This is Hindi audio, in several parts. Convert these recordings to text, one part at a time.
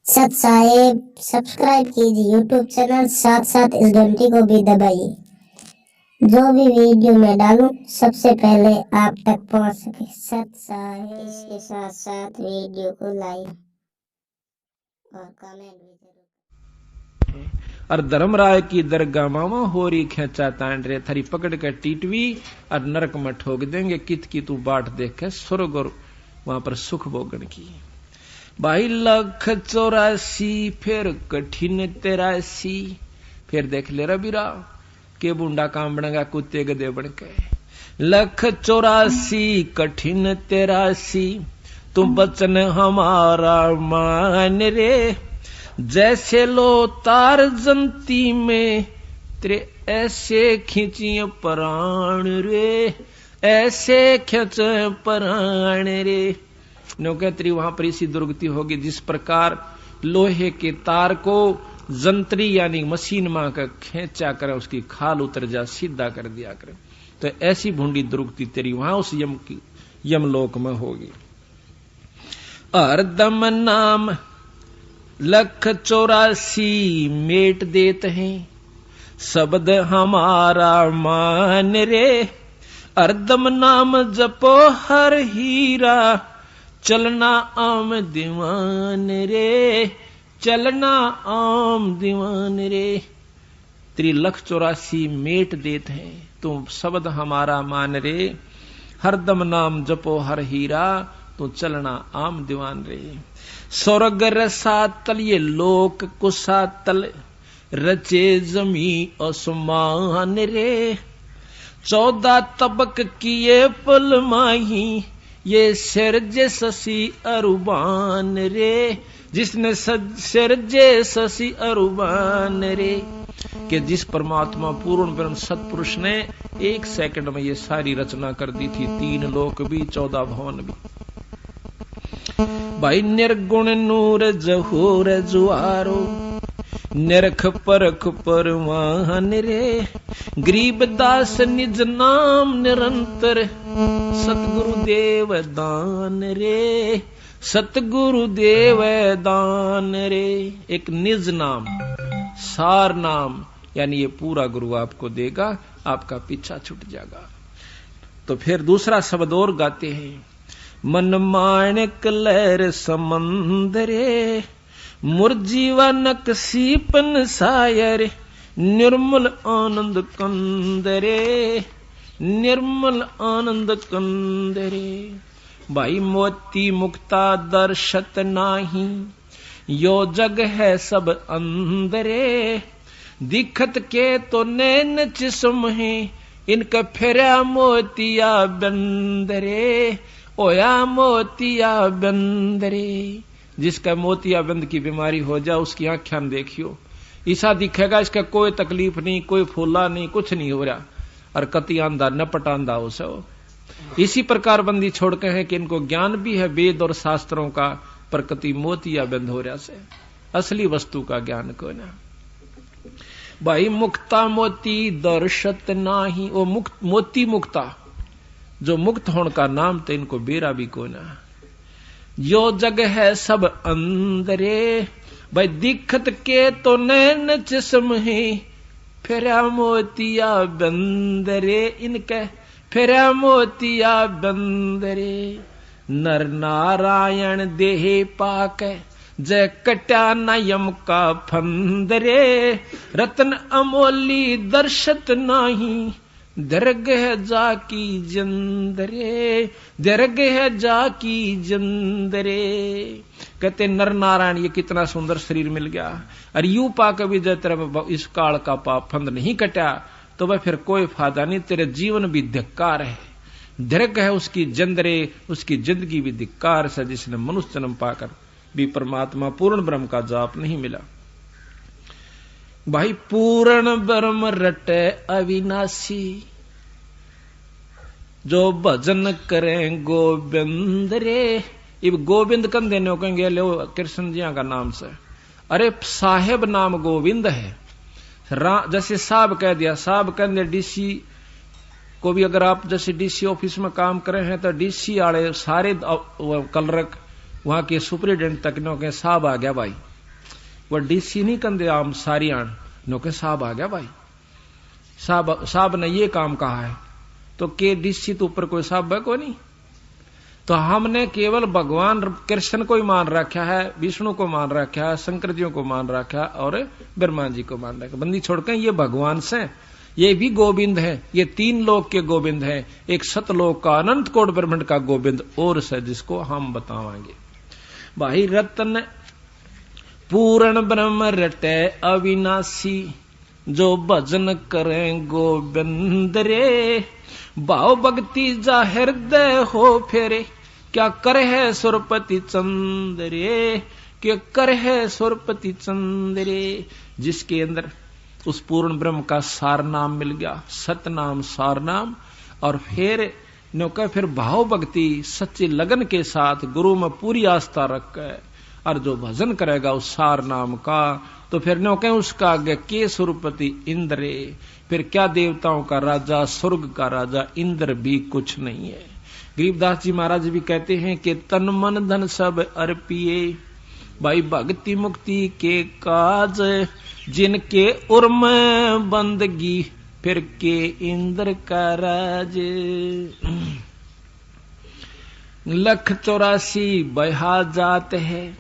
सत साहेब सब्सक्राइब कीजिए यूट्यूब चैनल, साथ साथ इस घंटी को भी दबाइए, जो भी वीडियो मैं डालूं सबसे पहले आप तक पहुंच सके। सत साहेब, इसके साथ साथ वीडियो को लाइक और कमेंट भी जरूर। और धर्मराय की दरगाह मामा होरी खेचा तांड रे थारी पकड़ के टीटवी और नरक में ठोक देंगे। कित की तू बाट देख के स्वर्ग और वहां पर सुख भोगन की। भाई 184 फिर कठिन 83 फिर देख ले रबीरा के बुंडा काम बनेगा कुत्ते गधे बन के। 184 कठिन 83 तुम बचन हमारा मान रे। जैसे लो तार जंती में तेरे ऐसे खींचिए प्राण रे, ऐसे खींच प्राण रे। नौकरी वहां पर इसी दुर्गति होगी जिस प्रकार लोहे के तार को जंतरी यानी मशीन मां का खींचा करे, उसकी खाल उतर जा सीधा कर दिया करे। तो ऐसी भूंडी दुर्गति तेरी वहां उस यमलोक में होगी। हरदम नाम 184 मेट देते हैं, शब्द हमारा मान रे। हरदम नाम जपो हर हीरा, चलना आम दीवान रे, चलना आम दीवान रे। 184 मेट देते हैं, तुम शब्द हमारा मान रे। हरदम नाम जपो हर हीरा, तू चलना आम दीवान रे। स्वर्ग रसातल ये लोक कुसातल, रचे जमी आसमान रे। 14 तबक किए पल माही, ये सिरजे शशि अरुबान रे। जिसने सिरजे शशि अरुबान रे, कि जिस परमात्मा पूर्ण ब्रह्म सतपुरुष ने 1 सेकंड में ये सारी रचना कर दी थी। 3 लोक भी 14 भवन भी। भाई निर्गुण नूर जहूर जुआरो, निरख परख परवान रे। गरीब दास निज नाम निरंतर, सतगुरु देव दान रे, सतगुरु देव दान रे। एक निज नाम सार नाम यानी ये पूरा गुरु आपको देगा, आपका पीछा छूट जाएगा। तो फिर दूसरा शब्द और गाते हैं। मन माणिक लहर समंदरे, मुरजीवनक सीपन सायर। निर्मल आनंद कंदरे, निर्मल आनंद कंदरे। भाई मोती मुक्ता दर्शत नाही, यो जग है सब अंदरे। दिखत के तो नैन चिस्म है, इनका फेरा मोतिया बंदरे। ओया मोतिया बंदरे। जिसका मोतिया बंद की बीमारी हो जाए उसकी आंखें देखियो, ऐसा दिखेगा इसका कोई तकलीफ नहीं, कोई फूला नहीं, कुछ नहीं हो रहा, और कति आंदा नपट आंदा हो सो। इसी प्रकार बंदी छोड़ के है कि इनको ज्ञान भी है वेद और शास्त्रों का, पर कति मोतिया बंद हो रहा से असली वस्तु का ज्ञान को ना। भाई मुक्ता मोती दर्शत नाही, वो मुक्त मोती मुक्ता जो मुक्त होने का नाम तो इनको बेरा भी को ना। यो जग है सब अंदरे, भाई दिखत के तो नैन चिस्म है। फेरा मोतिया बंदरे, इनके फेरा मोतिया बंदरे। नर नारायण देह पाक, जय कट्या नयम का फंदरे। रतन अमोली दर्शत नाही, दर्ग है जाकी जंदरे, दर्ग है जाकी जंदरे। कहते नर नारायण ये कितना सुंदर शरीर मिल गया, और यू पाक भी जय तेरा इस काल का पाप फंद नहीं कटा, तो वह फिर कोई फायदा नहीं, तेरे जीवन भी धिक्कार है। दर्ग है उसकी जंदरे, उसकी जिंदगी भी धिक्कार से, जिसने मनुष्य जन्म पाकर भी परमात्मा पूर्ण ब्रह्म का जाप नहीं मिला। भाई पूर्ण ब्रह्म रटे अविनाशी, जो भजन करें गोविंद रे। इब गोविंद कन देने कहेंगे लो कृष्ण जी का नाम से, अरे साहेब नाम गोविंद है। जैसे साहब कह दिया, साहब कह दिया डीसी को भी, अगर आप जैसे डीसी ऑफिस में काम करे हैं तो डीसी वाले सारे कलरक वहां के सुपरिटेंडेंट तक के साहब आ गया भाई, वह डीसी नहीं कंदे आम सारी आन नो के साहब आ गया भाई, साहब ने ये काम कहा है तो के डीसी तो ऊपर कोई साहब है को नहीं। तो हमने केवल भगवान कृष्ण को ही मान रखा है, विष्णु को मान रखा है, शंकर जी को मान रखा है और ब्रह्मा जी को मान रखा। बंदी छोड़कर ये भगवान से, ये भी गोविंद है, ये 3 लोक के गोविंद है, एक सतलोक का अनंत कोट ब्रह्मांड का गोविंद और से जिसको हम बतावांगे। भाई रतन पूर्ण ब्रह्म रटे अविनाशी, जो भजन करें गोविंद रे, भाव भक्ति जा हृदय हो फेरे, क्या कर है सुरपति चंद्रे, क्या कर है सुरपति चंद्रे। जिसके अंदर उस पूर्ण ब्रह्म का सार नाम मिल गया, सत नाम सार नाम, और फिर भाव भक्ति सच्ची लगन के साथ गुरु में पूरी आस्था रख कर और जो भजन करेगा उस सार नाम का, तो फिर नो कहें उसका आगे के सुरपति इंद्रे, फिर क्या देवताओं का राजा, स्वर्ग का राजा इंद्र भी कुछ नहीं है। गरीबदास जी महाराज भी कहते हैं कि तन मन धन सब अर्पिए, भाई भक्ति मुक्ति के काज, जिनके उर्म बंदगी, फिर के इंद्र का राज। 184 बहा जात है,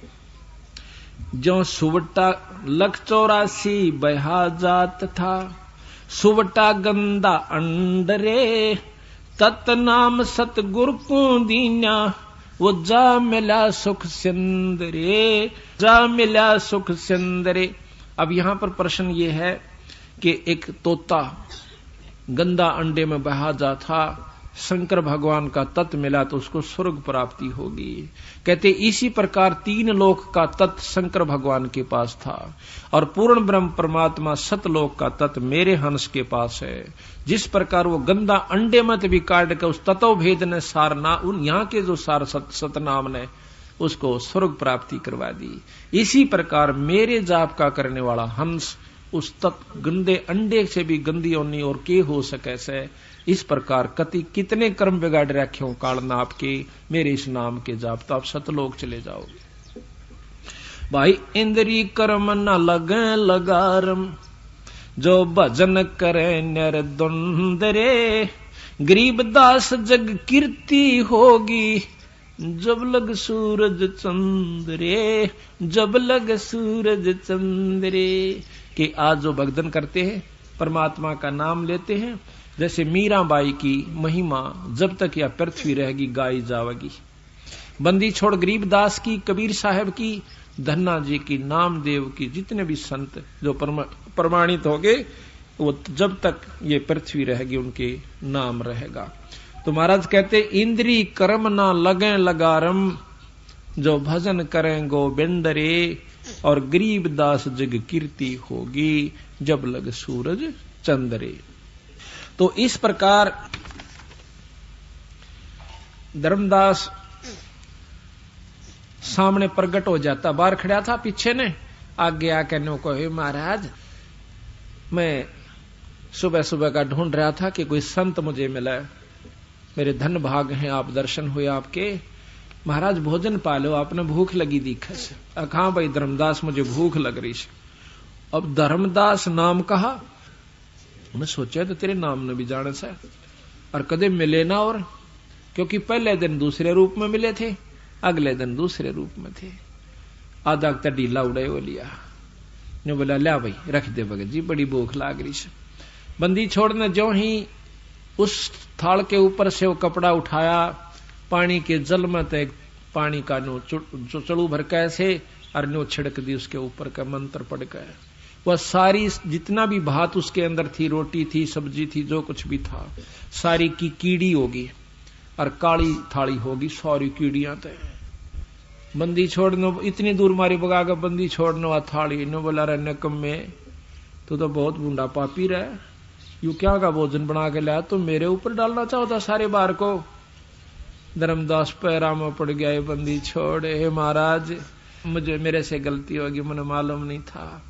जो सुवटा 184 बहा जात था, सुवटा गंदा अंडरे, तत् नाम सतगुरु को दीना, वो जा मिला सुख सिंदरे, जा मिला सुख सिंदरे। अब यहां पर प्रश्न ये है कि एक तोता गंदा अंडे में बहा जा था, शंकर भगवान का तत्व मिला तो उसको स्वर्ग प्राप्ति होगी। कहते इसी प्रकार 3 लोक का तत्व शंकर भगवान के पास था और पूर्ण ब्रह्म परमात्मा सतलोक का तत्व मेरे हंस के पास है। जिस प्रकार वो गंदा अंडे मत भी काट के उस तत्व भेद ने सारना, उन यहाँ के जो सार सतनाम ने उसको स्वर्ग प्राप्ति करवा दी। इसी प्रकार मेरे जाप का करने वाला हंस उस गंदे अंडे से भी गंदी होनी और के हो सके से, इस प्रकार कति कितने कर्म बिगाड़ रखे हो काल नाप के मेरे इस नाम के जाप, तो आप सतलोक चले जाओगे। भाई इंद्री कर्म न लगे लगारम, जो भजन करे निर्द्वंदरे, गरीबदास जग कीर्ति होगी, जब लग सूरज चंद्रे, जब लग सूरज चंद्रे। कि आज जो भक्तन करते हैं, परमात्मा का नाम लेते हैं, जैसे मीराबाई की महिमा जब तक यह पृथ्वी रहेगी गाई जावेगी। बंदी छोड़ गरीबदास की, कबीर साहब की, धन्ना जी की, नामदेव की, जितने भी संत जो प्रमाणित हो गए, वो जब तक ये पृथ्वी रहेगी उनके नाम रहेगा। तो महाराज कहते इंद्री कर्म ना लगे लगारम, जो भजन करें गोविंद रे, और गरीबदास जग कीर्ति होगी, जब लग सूरज चंद्रे। तो इस प्रकार धर्मदास सामने प्रकट हो जाता, बाहर खड़ा था, पीछे ने आगे आकर नो कहे महाराज मैं सुबह सुबह का ढूंढ रहा था कि कोई संत मुझे मिला, मेरे धन भाग हैं आप दर्शन हुए आपके, महाराज भोजन पालो, आपने भूख लगी दिखे से। हाँ भाई धर्मदास मुझे भूख लग रही है। अब धर्मदास नाम कहा, उन्हें सोचा तो तेरे नाम ने भी जाने से, और कदे मिले ना, और क्योंकि पहले दिन दूसरे रूप में मिले थे, अगले दिन दूसरे रूप में थे। आधा तक ढीला उड़े वो लिया, ने बोला लिया भाई रख दे भगत जी, बड़ी भूख लाग रही है। बंदी छोड़ने जो ही उस थाल के ऊपर से वो कपड़ा उठाया, पानी के जल में तक पानी का नो चड़ू भर कैसे और नो छिड़क दी उसके ऊपर का, मंत्र पड़ गया। वह सारी जितना भी भात उसके अंदर थी, रोटी थी, सब्जी थी, जो कुछ भी था, सारी की कीड़ी होगी और काली थाली होगी, सारी कीड़ियां थे। बंदी छोड़ने इतनी दूर मारी बगा कर बंदी छोड़ने वा थाली ने बोला रहे निकम्मे तो बहुत बूंदा पापी रहे, यू क्या का भोजन बना के लाया, तो मेरे ऊपर डालना चाहता सारे बार को। धर्मदास पैरा में पड़ गया, ये बंदी छोड़, हे महाराज मुझे मेरे से गलती होगी, मुझे मालूम नहीं था।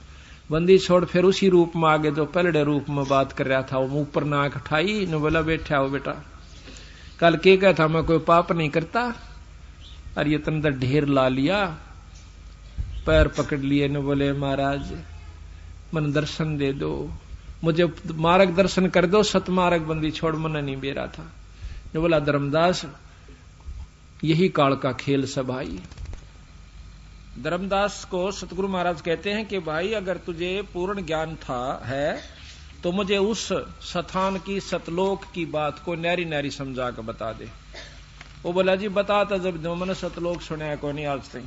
बंदी छोड़ फिर उसी रूप में आगे जो पहले रूप में बात कर रहा था, वो ऊपर नाक उठाई ने बोला बैठा हो बेटा, कल के कहा था मैं कोई पाप नहीं करता, और ये तंदर ढेर ला लिया, पैर पकड़ लिए ने बोले महाराज मन दर्शन दे दो, मुझे मार्ग दर्शन कर दो, सतमार्ग बंदी छोड़ मन नहीं बेरा था। ने बोला धर्मदास यही काल का खेल सब भाई। धर्मदास को सतगुरु महाराज कहते हैं कि भाई अगर तुझे पूर्ण ज्ञान है तो मुझे उस स्थान की सतलोक की बात को न्यारी न्यारी समझा कर बता दे। वो बोला जी बताता जब दो मैंने सतलोक सुना को नहीं आज तक।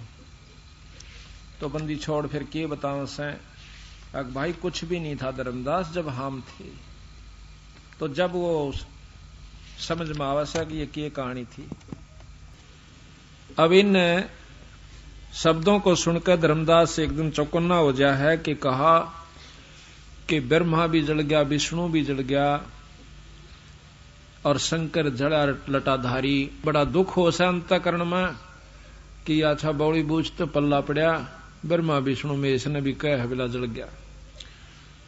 तो बंदी छोड़ फिर के बताओ से भाई कुछ भी नहीं था धर्मदास जब हम थे। तो जब वो समझ में आवा कि ये क्या कहानी थी। अब इन शब्दों को सुनकर धर्मदास एकदम चौकन्ना हो गया है कि कहा कि ब्रह्मा भी जल गया, विष्णु भी जल गया और शंकर जड़ा लटाधारी। बड़ा दुख हो सा अंतःकरण में कि अच्छा बौड़ी बूझ तो पल्ला पड़ा, ब्रह्मा विष्णु में इसने भी कह हवेला जल गया।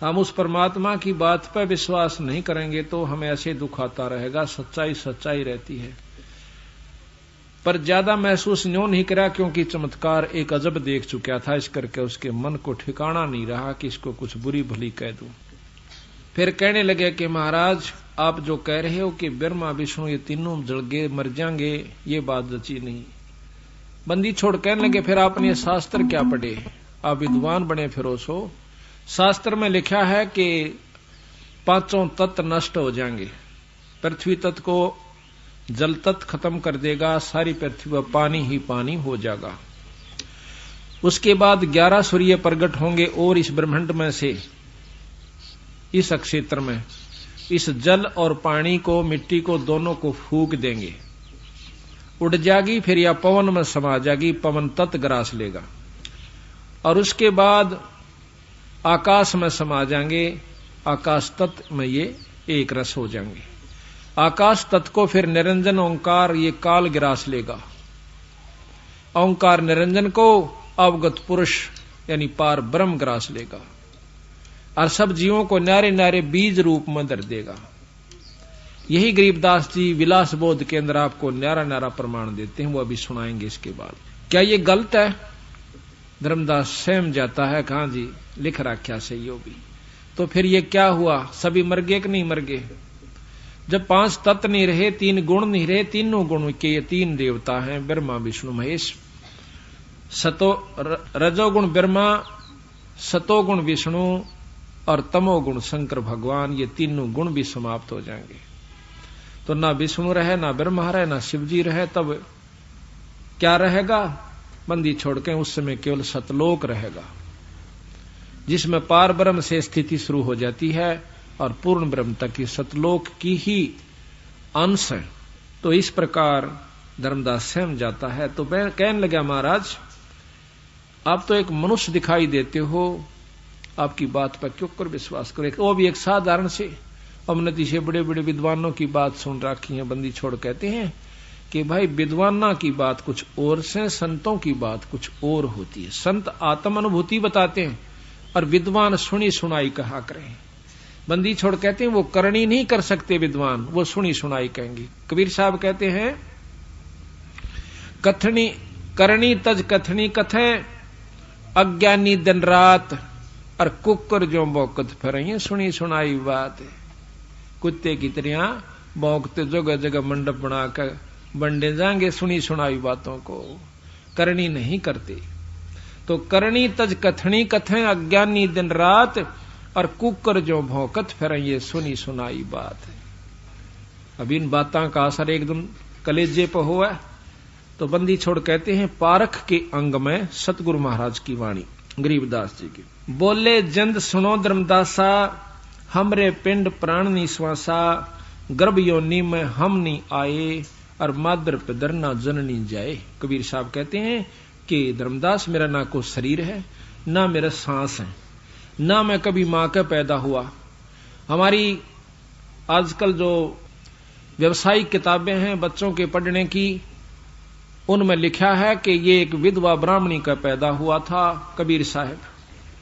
हम उस परमात्मा की बात पर विश्वास नहीं करेंगे तो हमें ऐसे दुख आता रहेगा। सच्चाई सच्चाई रहती है, पर ज्यादा महसूस न्यों नहीं करा क्योंकि चमत्कार एक अजब देख चुका था। इस करके उसके मन को ठिकाना नहीं रहा कि इसको कुछ बुरी भली कह दूं। फिर कहने लगे कि महाराज आप जो कह रहे हो कि ब्रह्मा विष्णु ये तीनों जल गए मर जाएंगे, ये बात जची नहीं। बंदी छोड़ कहने लगे फिर आपने शास्त्र क्या पढ़े, आप विद्वान बने फिरो सो। शास्त्र में लिखा है कि पांचों तत्व नष्ट हो जाएंगे। पृथ्वी तत्व को जल तत्व खत्म कर देगा, सारी पृथ्वी पर पानी ही पानी हो जाएगा। उसके बाद 11 सूर्य प्रकट होंगे और इस ब्रह्मांड में से इस क्षेत्र में इस जल और पानी को मिट्टी को दोनों को फूंक देंगे, उड़ जाएगी। फिर यह पवन में समा जाएगी, पवन तत्व ग्रास लेगा। और उसके बाद आकाश में समा जाएंगे, आकाश तत्व में ये एक रस हो जाएंगे। आकाश तत्व को फिर निरंजन ओंकार ये काल ग्रास लेगा। ओंकार निरंजन को अवगत पुरुष यानी पार ब्रह्म ग्रास लेगा और सब जीवों को न्यारे न्यारे बीज रूप में धर देगा। यही गरीबदास जी विलास बोध के अंदर आपको न्यारा न्यारा प्रमाण देते हैं, वो अभी सुनाएंगे इसके बाद। क्या ये गलत है? धर्मदास सहम जाता है, कहा जी लिख रखा सही हो भी। तो फिर ये क्या हुआ, सभी मर गए कि नहीं मर गए? जब 5 तत्व नहीं रहे, 3 गुण नहीं रहे, तीनों गुण के ये 3 देवता हैं ब्रह्मा विष्णु महेश। रजोगुण ब्रह्मा, सतोगुण विष्णु और तमोगुण शंकर भगवान, ये तीनों गुण भी समाप्त हो जाएंगे। तो ना विष्णु रहे, ना ब्रह्मा रहे, ना शिवजी रहे, तब क्या रहेगा? बंदी छोड़ के उस समय केवल सतलोक रहेगा, जिसमें पार ब्रह्म से स्थिति शुरू हो जाती है और पूर्ण ब्रह्म तक की सतलोक की ही अंश है। तो इस प्रकार धर्मदास सहम जाता है। तो मैं कहने लगा महाराज आप तो एक मनुष्य दिखाई देते हो, आपकी बात पर क्यों कर विश्वास करे? वो भी एक साधारण से अवनति से बड़े बड़े विद्वानों की बात सुन रखी है। बंदी छोड़ कहते हैं कि भाई विद्वाना की बात कुछ और से, संतों की बात कुछ और होती है। संत आत्म अनुभूति बताते हैं और विद्वान सुनी सुनाई कहा करें। बंदी छोड़ कहते हैं वो करनी नहीं कर सकते विद्वान, वो सुनी सुनाई कहेंगे। कबीर साहब कहते हैं कथनी करनी तज कथनी कथे, अज्ञानी दिन रात और कुकर जो बौकत फिर सुनी सुनाई बात। कुत्ते की तरह बौकते जगह जगह मंडप बनाकर बंडे जाएंगे सुनी सुनाई बातों को, करनी नहीं करते। तो करनी तज कथनी कथे, अज्ञानी दिन रात और कुकर जो भौकत फिर ये सुनी सुनाई बात है। अब इन बातों का असर एकदम कलेजे पर हुआ। तो बंदी छोड़ कहते हैं पारख के अंग में सतगुरु महाराज की वाणी गरीबदास जी की। बोले जंद सुनो धर्मदासा, हमरे पिंड प्राण निश्वासा, गर्भ योनि में हम नहीं आए और मादर पे दरना जननी जाए। कबीर साहब कहते हैं कि धर्मदास मेरा ना कोई शरीर है, ना मेरा सांस है, ना मैं कभी मां का पैदा हुआ। हमारी आजकल जो व्यवसायिक किताबें हैं बच्चों के पढ़ने की, उनमें लिखा है कि ये एक विधवा ब्राह्मणी का पैदा हुआ था कबीर साहब,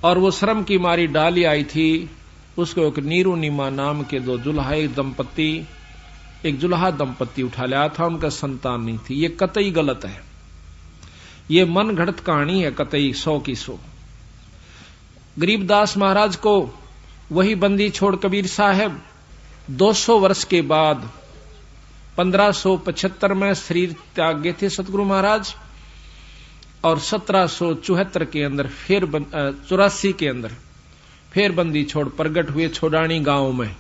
और वो श्रम की मारी डाली आई थी। उसको एक नीरू नीमा नाम के 2 जुल्हा दंपत्ति, एक जुल्हा दंपत्ति उठा लिया था, उनका संतान नहीं थी। ये कतई गलत है। ये मन घड़त कहानी है कतई 100 की 100। गरीबदास महाराज को वही बंदी छोड़ कबीर साहब 200 वर्ष के बाद 1575 में शरीर त्याग गए थे सतगुरु महाराज, और 1774 के अंदर फिर 84 के अंदर फिर बंदी छोड़ प्रगट हुए छोड़ानी गांव में।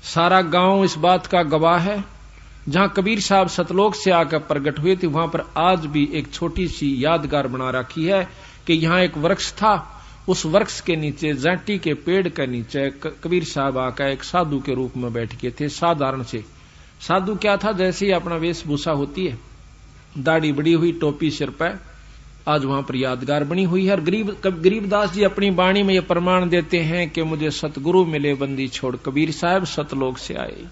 सारा गांव इस बात का गवाह है। जहां कबीर साहब सतलोक से आकर प्रगट हुए थे वहां पर आज भी एक छोटी सी यादगार बना रखी है कि यहां एक वृक्ष था, उस वृक्ष के नीचे जाटी के पेड़ के नीचे कबीर साहब आकर एक साधु के रूप में बैठ गए थे। साधारण से साधु क्या था, जैसे ही अपना वेशभूषा होती है, दाढ़ी बड़ी हुई, टोपी सिर पर, आज वहां पर यादगार बनी हुई है। और गरीबदास जी अपनी वाणी में यह प्रमाण देते हैं कि मुझे सतगुरु मिले बंदी छोड़ कबीर साहब सतलोक से आए,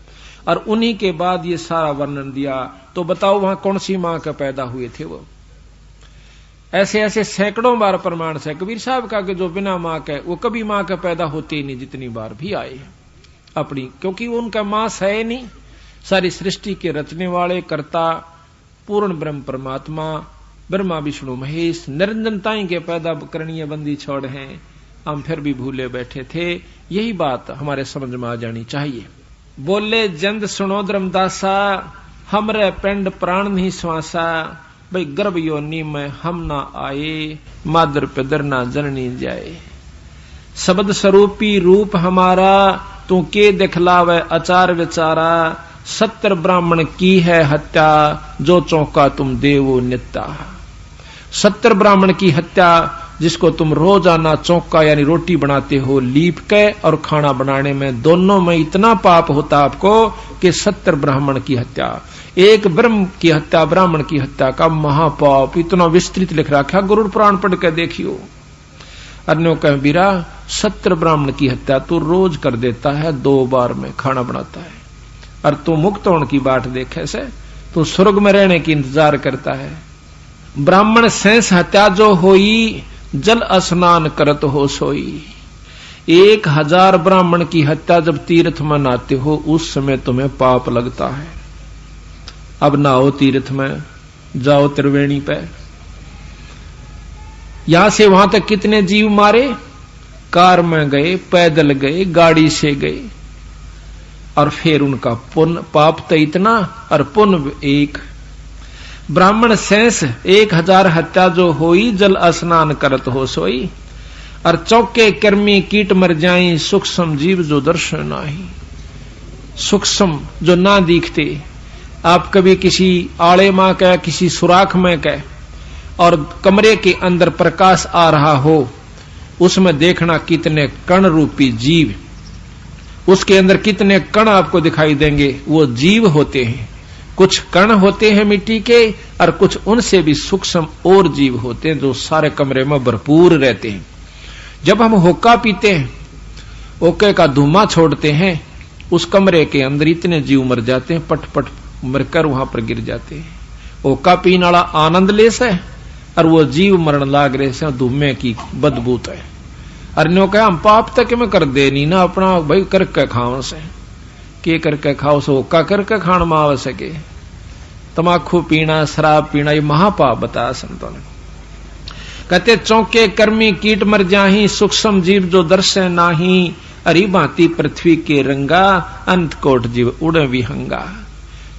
और उन्हीं के बाद ये सारा वर्णन दिया। तो बताओ वहां कौन सी मां का पैदा हुए थे वो? ऐसे ऐसे सैकड़ों बार प्रमाण से कबीर साहब का कि जो बिना मां के वो कभी मां का पैदा होते ही नहीं, जितनी बार भी आए अपनी, क्योंकि उनका मां है नहीं। सारी सृष्टि के रचने वाले कर्ता पूर्ण ब्रह्म परमात्मा ब्रह्मा विष्णु महेश निरंजनताई के पैदा करणीय बंदी छोड़ हैं, हम फिर भी भूले बैठे थे। यही बात हमारे समझ में आ जानी चाहिए। बोले जंद सुनो धर्मदासा, हमरे पिंड प्राण नहीं श्वासा, भाई गर्भ योनि में हम ना आए, मादर पिदर ना जननी जाए। शब्द स्वरूपी रूप हमारा, तू के दिखलावे आचार विचारा, 70 ब्राह्मण की है हत्या, जो चौंका तुम देवो नित्या। 70 ब्राह्मण की हत्या, जिसको तुम रोजाना चौका यानी रोटी बनाते हो लीप के, और खाना बनाने में दोनों में इतना पाप होता आपको कि 70 ब्राह्मण की हत्या, एक ब्रह्म की हत्या, ब्राह्मण की हत्या का महापाप इतना विस्तृत लिख रखा। गुरु पुराण पढ़ के देखियो। अन्यों कह बीरा 70 ब्राह्मण की हत्या तू रोज कर देता है, 2 बार में खाना बनाता है, और तू मुक्त होने की बात देखे से तू स्वर्ग में रहने की इंतजार करता है। ब्राह्मण सेंस हत्या जो होई, जल स्नान करत हो सोई। 1000 ब्राह्मण की हत्या जब तीर्थ में नहाते हो उस समय तुम्हें पाप लगता है। अब नहाओ तीर्थ में, जाओ त्रिवेणी पे, यहां से वहां तक कितने जीव मारे, कार में गए, पैदल गए, गाड़ी से गए, और फिर उनका पुण्य पाप तो इतना और पुण्य एक। ब्राह्मण सेंस 1000 हत्या जो होई, जल स्नान करत हो सोई, और चौके कर्मी कीट मर जाई, सूक्ष्म जीव जो दर्शन नाही। सूक्ष्म जो ना दिखते, आप कभी किसी आड़े में कह, किसी सुराख में कह, और कमरे के अंदर प्रकाश आ रहा हो, उसमें देखना कितने कण रूपी जीव, उसके अंदर कितने कण आपको दिखाई देंगे, वो जीव होते हैं। कुछ कण होते हैं मिट्टी के, और कुछ उनसे भी सूक्ष्म और जीव होते हैं जो सारे कमरे में भरपूर रहते हैं। जब हम होका पीते हैं, ओके का धुआं छोड़ते हैं, उस कमरे के अंदर इतने जीव मर जाते हैं, पट पट मरकर वहां पर गिर जाते हैं। होका पीने वाला आनंद ले से, और वो जीव मरण लाग रहे से धुएं की बदबूत है। अरण्यों का हम पाप तक में कर दे नहीं ना, अपना भाई करके खाओ से, के करके खाओ से होका करके खान में आव सके। तमाकू पीना, शराब पीना, ये महापाप बताया संतों ने। कहते चौके कर्मी कीट मर जाही, सूक्ष्म जीव जो दर्शन नाही, हरी भांति पृथ्वी के रंगा, अंत कोट जीव उड़े विहंगा।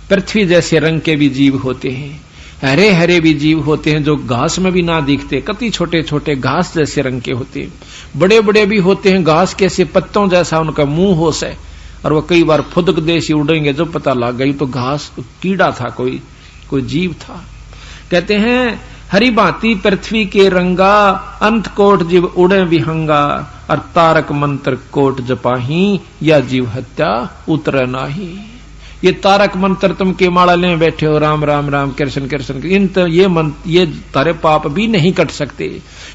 पृथ्वी जैसे रंग के भी जीव होते हैं, हरे हरे भी जीव होते हैं जो घास में भी ना दिखते, कति छोटे छोटे घास जैसे रंग के होते हैं, बड़े बड़े भी होते हैं घास के से पत्तों जैसा उनका मुंह हो से, और वो कई बार फुदक देसी उड़ेंगे, जब पता लग गई तो घास कीड़ा था, कोई जीव था। कहते हैं हरी भांति पृथ्वी के रंगा, अंत कोट जीव उड़े विहंगा, और तारक मंत्र कोट जपाही, या जीव हत्या उतरे नाही। ये तारक मंत्र तुम के माला ले बैठे हो, राम राम राम कृष्ण कृष्ण, ये तारे पाप भी नहीं कट सकते,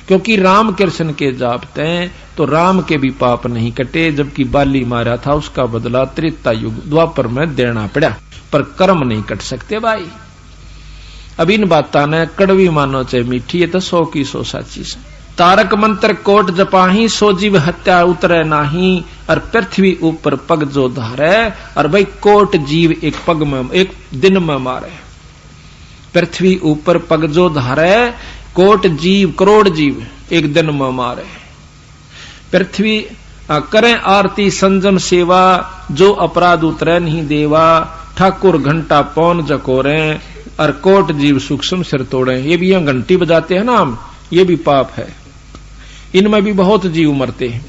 क्योंकि राम कृष्ण के जापते हैं तो राम के भी पाप नहीं कटे। जबकि बाली मारा था उसका बदला त्रेता युग द्वापर में देना पड़ा, पर कर्म नहीं कट सकते भाई। अब इन बातों ने कड़वी मानो चाहे मीठी, ये तो 100 की 100 साची से। तारक मंत्र कोट जपाही, सो जीव हत्या उतरे नाही, और पृथ्वी ऊपर पग जो धारे, और भाई कोट जीव एक पग में एक दिन में मारे। पृथ्वी ऊपर पग जो धारे, कोट जीव करोड़ जीव एक दिन में मारे। पृथ्वी करें आरती संजम सेवा, जो अपराध उतरे नहीं देवा, ठाकुर घंटा पौन जकोरे, और कोट जीव सूक्ष्म सिर तोड़े। ये भी यहाँ घंटी बजाते हैं ना हम, ये भी पाप है। इनमें भी बहुत जीव मरते हैं,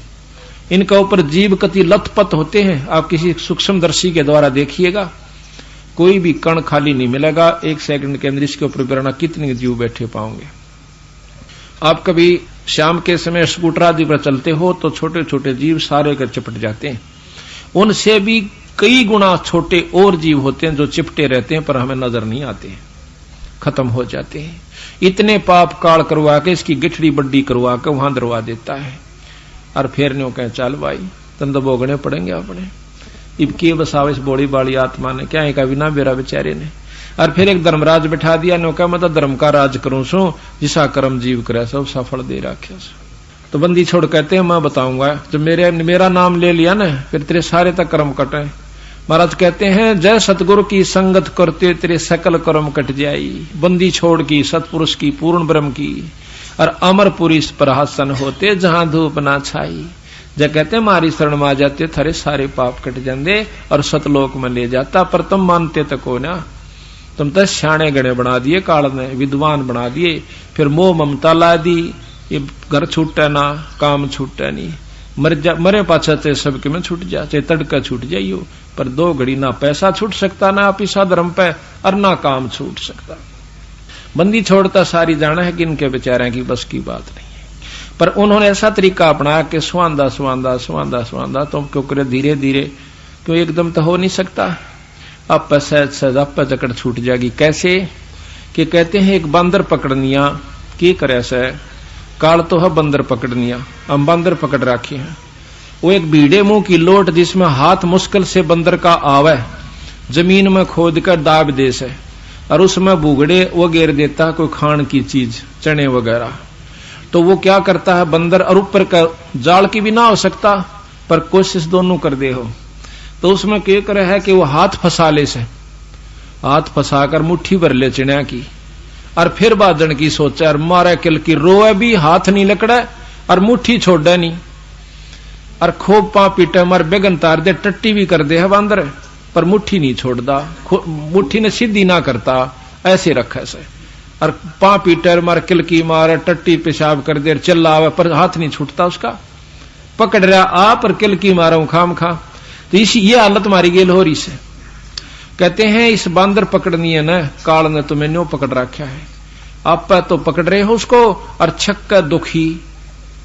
इनका ऊपर जीव कति लथपथ होते हैं। आप किसी सूक्ष्मदर्शी के द्वारा देखिएगा, कोई भी कण खाली नहीं मिलेगा। 1 सेकंड के अंदर इसके ऊपर बिरना कितने जीव बैठे पाओगे। आप कभी शाम के समय स्कूटर आदि पर चलते हो तो छोटे छोटे जीव सारे कर चिपट जाते हैं। उनसे भी कई गुना छोटे और जीव होते हैं जो चिपटे रहते हैं पर हमें नजर नहीं आते हैं, खत्म हो जाते हैं। इतने पाप काल करवा के इसकी गिठड़ी बड्डी करवा के वहां दरवा देता है, और फिर न्यों कहे चल भाई तन तो भोगने पड़ेंगे अपने। इबकी बसाव इस बोड़ी बाड़ी आत्मा ने क्या कहा बिना बेरा बेचारे ने। और फिर एक धर्मराज बैठा दिया, नो क्या मतलब धर्म का राज करूं सो, जिसा कर्म जीव करे सब सफल दे रखे। तो बंदी छोड़ कहते हैं मैं बताऊंगा, जब मेरा नाम ले लिया ना फिर तेरे सारे तक कर्म कटे। महाराज कहते हैं जय सतगुरु की संगत करते तेरे सकल कर्म कट जाई। बंदी छोड़ की सतपुरुष की पूर्ण ब्रह्म की, और अमरपुरी प्रहसन होते जहां धूप ना छाई। जब कहते मारी शरण में आ जाते थारे सारे पाप कट जाते और सतलोक में ले जाता। पर तुम मानते तो को ना, तुम तो सियाणे गणे बना दिए काल ने, विद्वान बना दिए। फिर मोह ममता ला दी, ये घर छूटे ना काम छूटे नहीं। मरे पाछा चाहे सबके में छूट जा, चाहे तड़का छूट जाइयो, पर 2 घड़ी ना पैसा छूट सकता ना पिसा धर्म पे, और ना काम छूट सकता। बंदी छोड़ता सारी जाना है कि इनके बेचारे की बस की बात नहीं है। पर उन्होंने ऐसा तरीका अपनाया कि स्वांदा स्वांदा स्वांदा स्वांदा, तुम क्यों करे धीरे धीरे, क्यों एकदम तो हो नहीं सकता। अब सहज सहज अब जकड़ छूट जाएगी। कैसे कि कहते हैं एक बंदर पकड़निया की करे से, काल तो है बंदर पकड़निया, हम बंदर पकड़ रखे हैं। वो एक भीड़े मुंह की लोट जिसमें हाथ मुश्किल से बंदर का आवे, जमीन में खोद कर दाब दे से, और उसमें भूगड़े वो घेर देता है कोई खान की चीज, चने वगैरह। तो वो क्या करता है बंदर, और ऊपर का जाल की भी ना हो सकता पर कोशिश दोनों कर दे हो। तो उसमें क्या करे है कि वो हाथ फंसा ले से, हाथ फंसाकर मुट्ठी भर ले चिड़िया की, और फिर बाजन की सोचा, और मारे किल की रोए भी हाथ नहीं लकड़े और मुट्ठी छोड़े नहीं, और खूब पा पीटे मर बेगन तार दे, टट्टी भी कर दे है बंदर पर मुट्ठी नहीं छोड़दा, मुट्ठी ने सीधी ना करता, ऐसे रखे से, और पा पीटर मार किल की मारे टट्टी पेशाब कर दे, चिल्लावे पर हाथ नहीं छूटता उसका। पकड़ रहा आप पर किल की मारो खाम खा। तो इसी ये हालत मारी गेल हो रही से। कहते हैं इस बंदर पकड़नी है ना, काल ने तुम्हें न्यों पकड़ रखा है, आप तो पकड़ रहे हो उसको, और छक्का दुखी,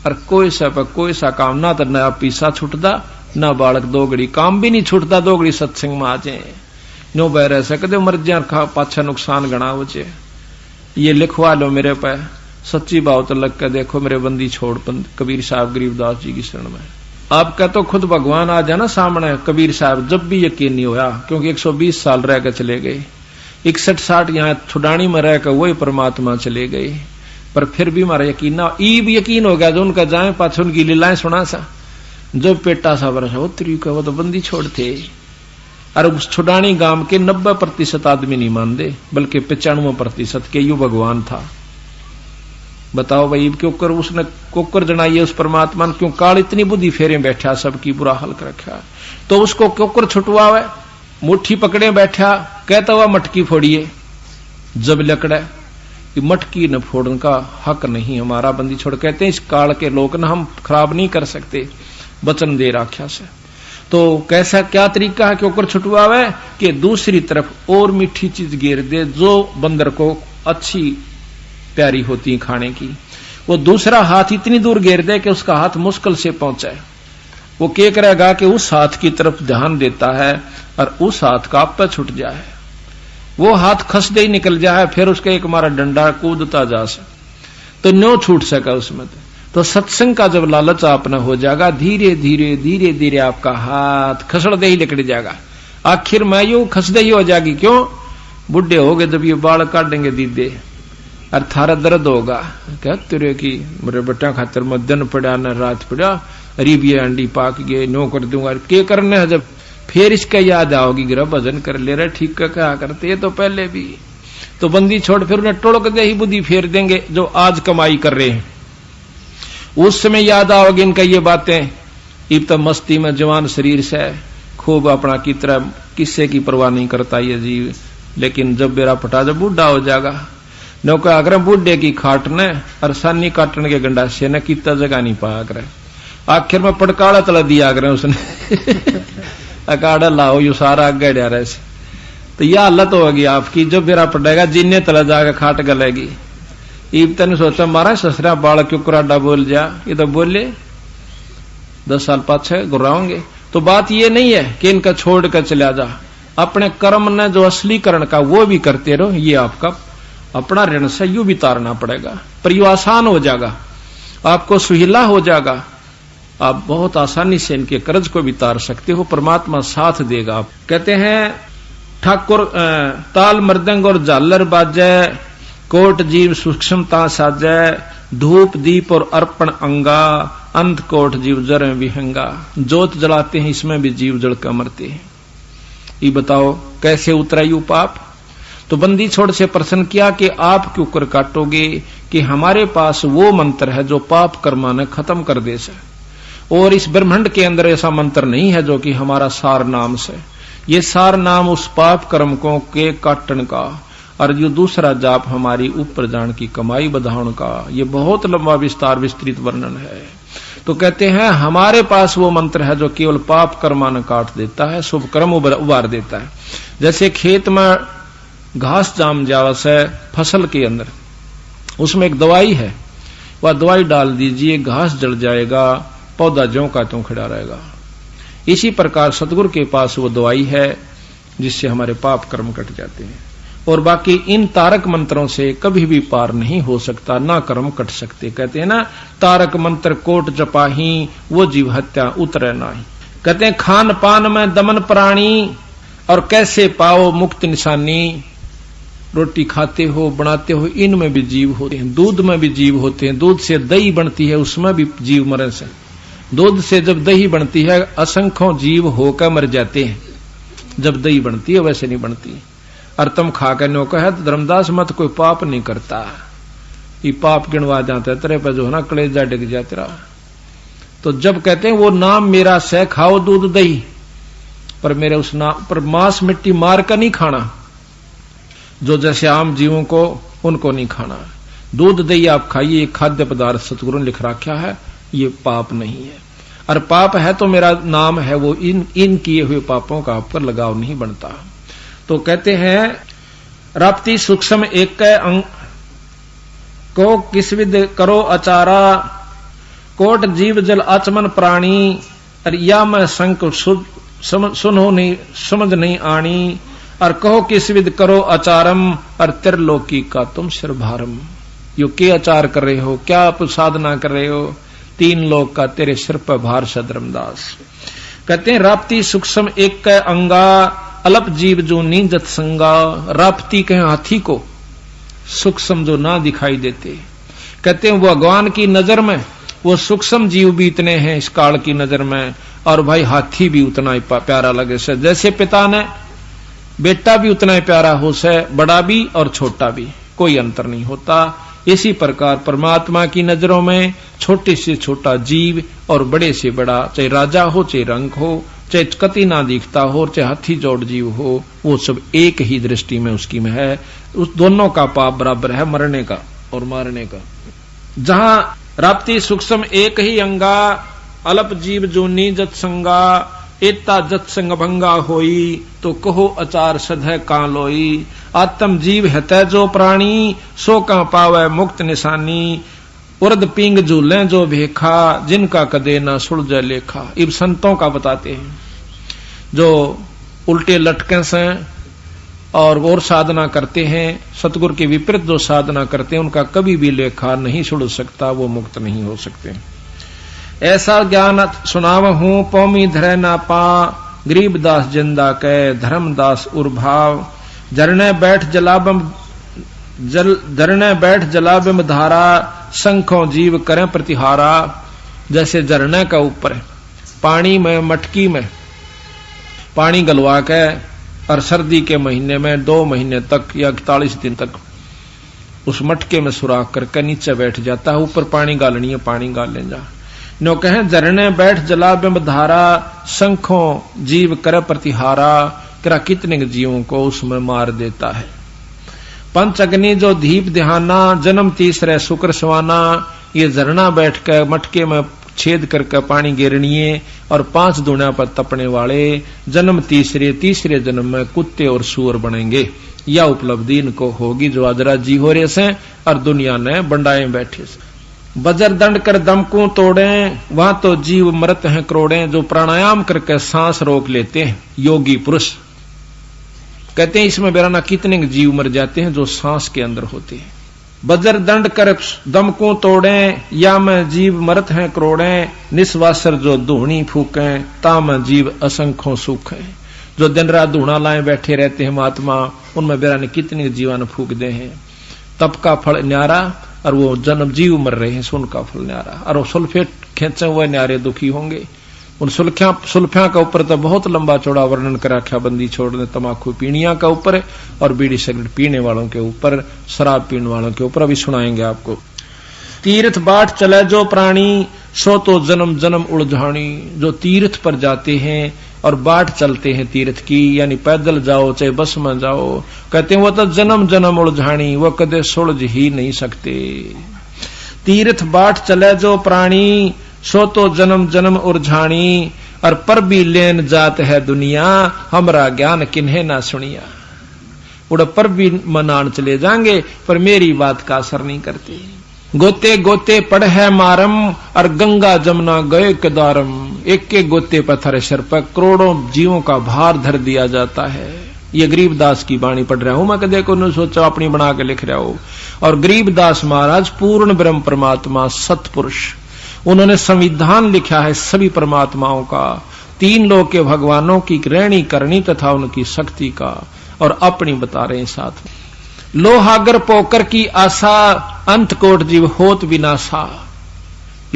और कोई सा काम ना तो ना पीसा छुटदा ना बालक 2 घड़ी काम भी नहीं छूटता। 2 घड़ी सत्संग में आ जाए नो बह रह सकते, मर जा खा पाछा नुकसान गणा हो जाए। ये लिखवा लो मेरे पे, सच्ची बात तो लग कर देखो मेरे बंदी छोड़ कबीर साहब गरीबदास जी की शरण में। आपका तो खुद भगवान आ जाना सामने, कबीर साहब जब भी यकीन नहीं होया, क्योंकि 120 साल रह कर चले गए, 61-60 यहाँ छुडानी में रहकर वही परमात्मा चले गए, पर फिर भी हमारा यकीन ना, ईब यकीन हो गया जो उनका जाए पाछे उनकी लीलाएं सुना सा, जो पेटा सा बरस वो तरीका वो तो बंदी छोड़ते। और उस छुडानी गांव के 90% आदमी नहीं मानते, बल्कि 95% के यू भगवान था। बताओ भाई क्यों कर उसने कोकर जनाई उस परमात्मा ने, क्यों काल इतनी बुद्धि फेरे बैठा, सबकी बुरा हाल कर रखा। तो उसको कोकर छुटवावे, मुट्ठी पकड़े बैठा, कहता हुआ मटकी फोड़िए, जब लकड़े मटकी न फोड़ने का हक नहीं हमारा। बंदी छोड़ कहते हैं इस काल के लोग न हम खराब नहीं कर सकते, वचन दे राख्या से। तो कैसा क्या तरीका है कि ऊपर छुटवावे कि दूसरी तरफ और मीठी चीज गिर दे जो बंदर को अच्छी प्यारी होती खाने की, वो दूसरा हाथ इतनी दूर गिर दे कि उसका हाथ मुश्किल से पहुंचे। वो क्या करेगा कि उस हाथ की तरफ ध्यान देता है और उस हाथ का आप पे छुट जाए, वो हाथ खसदे ही निकल जाए, फिर उसका एक मारा डंडा कूदता जा तो न्यो छूट सका उसमें। तो सत्संग का जब लालच आपना हो जाएगा, धीरे धीरे धीरे धीरे आपका हाथ खसड़ दे ही निकल जाएगा, आखिर में यू खसदे ही हो जाएगी। क्यों? बुढ़े हो गए जब ये बाल काटेंगे दीदे, और थारा दर्द होगा क्या तेरे की मेरे बेटा खातर में दिन पड़ा न रात पड़ा, अरीब ये अंडी पाक गए नो कर दूंगा के करने है। जब फिर इसका याद आओगी गिरा भजन कर ले रहे ठीक का क्या करते, ये तो पहले भी तो बंदी छोड़ फिर उन्हें टोड़क दे ही बुद्धि फेर देंगे जो आज कमाई कर रहे हैं। उस समय याद आओगे इनका ये बातें। इब तो मस्ती में जवान शरीर से खूब अपना की तरह किस्से की परवाह नहीं करता ये जीव, लेकिन जब बेरा पटा जब बूढ़ा हो जाएगा नौका अगर बूढ़े की खाट ने और सानी काटन के गंडासे ने कितना जगह नहीं पाया करे। आखिर में पटकाड़ा तला दिया करे उसने अकाड़ा लाओ यू सारा आगे डा रहे से। तो यह हालत होगी आपकी, जब बेरा पड़ेगा जिन्ने तला जाकर खाट गलेगी। ईब तेने सोचा मारा ससरा बाल क्यों कुराडा बोल जा, ये तो बोले 10 साल पाछे गुर्राओगे। तो बात ये नहीं है कि इनका छोड़ कर चला जा, अपने कर्म ने जो असलीकरण का वो भी करते रहो। ये आपका अपना ऋण से यू भी तारना पड़ेगा, पर यू आसान हो जाएगा, आपको सुहिला हो जाएगा। आप बहुत आसानी से इनके कर्ज को भी तार सकते हो, परमात्मा साथ देगा। आप कहते हैं ठाकुर ताल मृदंग और झालर बाजे, कोट जीव सूक्ष्मता साजे, धूप दीप और अर्पण अंगा, अंत कोट जीव जर विहंगा। जोत जलाते हैं इसमें भी जीव जल कर मरते हैं। ये बताओ कैसे उतरा यू पाप। तो बंदी छोड़ से प्रश्न किया कि आप क्यों कर काटोगे, कि हमारे पास वो मंत्र है जो पाप कर्मा ने खत्म कर दे से, और इस ब्रह्मांड के अंदर ऐसा मंत्र नहीं है जो कि हमारा सार नाम से। ये सार नाम उस पाप कर्म को के काटन का, और जो दूसरा जाप हमारी ऊपर जान की कमाई बधाउन का। ये बहुत लंबा विस्तार विस्तृत वर्णन है। तो कहते हैं हमारे पास वो मंत्र है जो केवल पाप कर्मा काट देता है, शुभ कर्म उबार देता है। जैसे खेत में घास जाम जावा से फसल के अंदर, उसमें एक दवाई है, वह दवाई डाल दीजिए घास जल जाएगा, पौधा ज्यों का त्यों खड़ा रहेगा। इसी प्रकार सतगुरु के पास वो दवाई है जिससे हमारे पाप कर्म कट जाते हैं, और बाकी इन तारक मंत्रों से कभी भी पार नहीं हो सकता, ना कर्म कट सकते। कहते हैं ना तारक मंत्र कोट जपाही, वो जीव हत्या उतरे नाही। कहते हैं खान पान में दमन प्राणी, और कैसे पाओ मुक्त निशानी। रोटी खाते हो बनाते हो इनमें भी जीव होते हैं, दूध में भी जीव होते हैं। दूध से दही बनती है उसमें भी जीव मरे से। दूध से जब दही बनती है असंख्यों जीव होकर मर जाते हैं, जब दही बनती है वैसे नहीं बनती। और तुम खा कर नो कहे तो धर्मदास मत कोई पाप नहीं करता, ये पाप गिनवा जाता है तेरे पे जो है ना कलेजा डिग जा तेरा। तो जब कहते हैं वो नाम मेरा से खाओ दूध दही, पर मेरे उस नाम पर मांस मिट्टी मार कर नहीं खाना, जो जैसे आम जीवों को उनको नहीं खाना। दूध दही आप खाइए, खाद्य पदार्थ सतगुरु ने लिख रखा है, ये पाप नहीं है। और पाप है तो मेरा नाम है वो इन किए हुए पापों का आप पर लगाव नहीं बनता। तो कहते हैं राप्ती सूक्ष्म एक अंग को किस विद करो अचारा, कोट जीव जल आचमन प्राणी, या मैं संक सुनो नहीं समझ नहीं आनी, और कहो किस विद करो अचारम, और त्रिलोकी का तुम सिर भारम। यो के आचार कर रहे हो, क्या आप साधना कर रहे हो, 3 लोक का तेरे सिर पर भार सदरमदास। कहते हैं राप्ती सूक्ष्म एक अंगा, अलप जीव जो नींदत संगा। राप्ती कहें हाथी को, सूक्ष्म जो ना दिखाई देते। कहते हैं भगवान की नजर में वो सूक्ष्म जीव भी इतने हैं इस काल की नजर में, और भाई हाथी भी उतना ही प्यारा लगे से। जैसे पिता ने बेटा भी उतना ही प्यारा हो से, बड़ा भी और छोटा भी, कोई अंतर नहीं होता। इसी प्रकार परमात्मा की नजरों में छोटे से छोटा जीव और बड़े से बड़ा, चाहे राजा हो चाहे रंग हो, चाहे कति ना दिखता हो, चाहे हाथी जोड़ जीव हो, वो सब एक ही दृष्टि में उसकी में है। उस दोनों का पाप बराबर है, मरने का और मारने का। जहां राप्ती सूक्ष्म एक ही अंगा, अलप जीव जो नीजत संगा, एता जत संग भंगा होई, तो कहो अचार सधय का लोई। आत्म जीव हतै जो प्राणी, सो का पावै मुक्त निशानी, उर्द पिंग झूलें जो भेखा, जिनका कदे न सुलझे लेखा। इब संतों का बताते हैं जो उल्टे लटके से और साधना करते हैं, सतगुरु के विपरीत जो साधना करते हैं, उनका कभी भी लेखा नहीं सुलझ सकता, वो मुक्त नहीं हो सकते। ऐसा ज्ञान सुनावहूं पौमी धरे ना पा, गरीबदास जिंदा कै धर्मदास उर्भाव। झरने बैठ जलाबिम धारा, संखों जीव करें प्रतिहारा। जैसे झरने का ऊपर पानी में मटकी में पानी गलवा के और सर्दी के महीने में 2 महीने तक या 41 दिन तक उस मटके में सुराख करके नीचे बैठ जाता है। ऊपर पानी गालनी है, पानी गाल ले जा। नो कहें झरने बैठ जला बिंब धारा, शंखों जीव कर प्रतिहारा, करा कितने जीवों को उसमें मार देता है। पंच अग्नि जो दीप ध्याना, जन्म तीसरे शुक्र सवाना, ये झरना बैठ कर मटके में छेद करके पानी गिरनिए और 5 दुनिया पर तपने वाले जन्म तीसरे जन्म में कुत्ते और सूअर बनेंगे। यह उपलब्धि इनको होगी जो आज राजी हो रहे से और दुनिया ने बंडाए बैठे से। बजर दंड कर दम को तोड़े, वहां तो जीव मरत हैं करोड़े, जो प्राणायाम करके सांस रोक लेते हैं योगी पुरुष। कहते हैं इसमें बेराना कितने जीव मर जाते हैं जो सांस के अंदर होते हैं। बजर दंड कर दम को तोड़े, या में जीव मरत हैं करोड़े, निस्वासर जो धूणी फूके, ताम जीव असंख्यों सुख है। जो दिन रात धूणा लाए बैठे रहते हैं महात्मा, उनमें बेराने कितने जीवन फूक दे हैं। तप का फल न्यारा और वो जन्म जीव मर रहे हैं, सुन का फल न्यारा। और वो सुल्फेट खेचे हुए न्यारे दुखी होंगे। उन सुल्फिया का ऊपर तो बहुत लंबा चौड़ा वर्णन कर रखा, बंदी छोड़ने तमाकू पीणिया का ऊपर और बीड़ी सिगरेट पीने वालों के ऊपर, शराब पीने वालों के ऊपर अभी सुनाएंगे आपको। तीर्थ बाट चले जो प्राणी, सो तो जन्म जन्म उलझानी। जो तीर्थ पर जाते हैं और बाट चलते हैं तीर्थ की, यानी पैदल जाओ चाहे बस में जाओ, कहते हैं वो तो जन्म जन्म उलझानी, वो कदे सुलझ ही नहीं सकते। तीर्थ बाट चले जो प्राणी, सो तो जन्म जन्म उलझानी, और पर भी लेन जात है दुनिया, हमरा ज्ञान किन्हें ना सुनिया। उड़ पर भी मनान चले जाएंगे पर मेरी बात का असर नहीं करते। गोते गोते पड़ है मारम, और गंगा जमुना गए केदारम। एक एक गोते पत्थर सिर पर करोड़ों जीवों का भार धर दिया जाता है। ये गरीबदास की वाणी पढ़ रहा हूं मैं, कदे को न सोचा अपनी बना के लिख रहा हूं। और गरीबदास महाराज पूर्ण ब्रह्म परमात्मा सतपुरुष, उन्होंने संविधान लिखा है सभी परमात्माओं का, 3 लोक के भगवानों की रहनी करनी तथा उनकी शक्ति का, और अपनी बता रहे हैं साथ में। लोहागर पोकर की आशा, अंत कोट जीव होत विनाशा।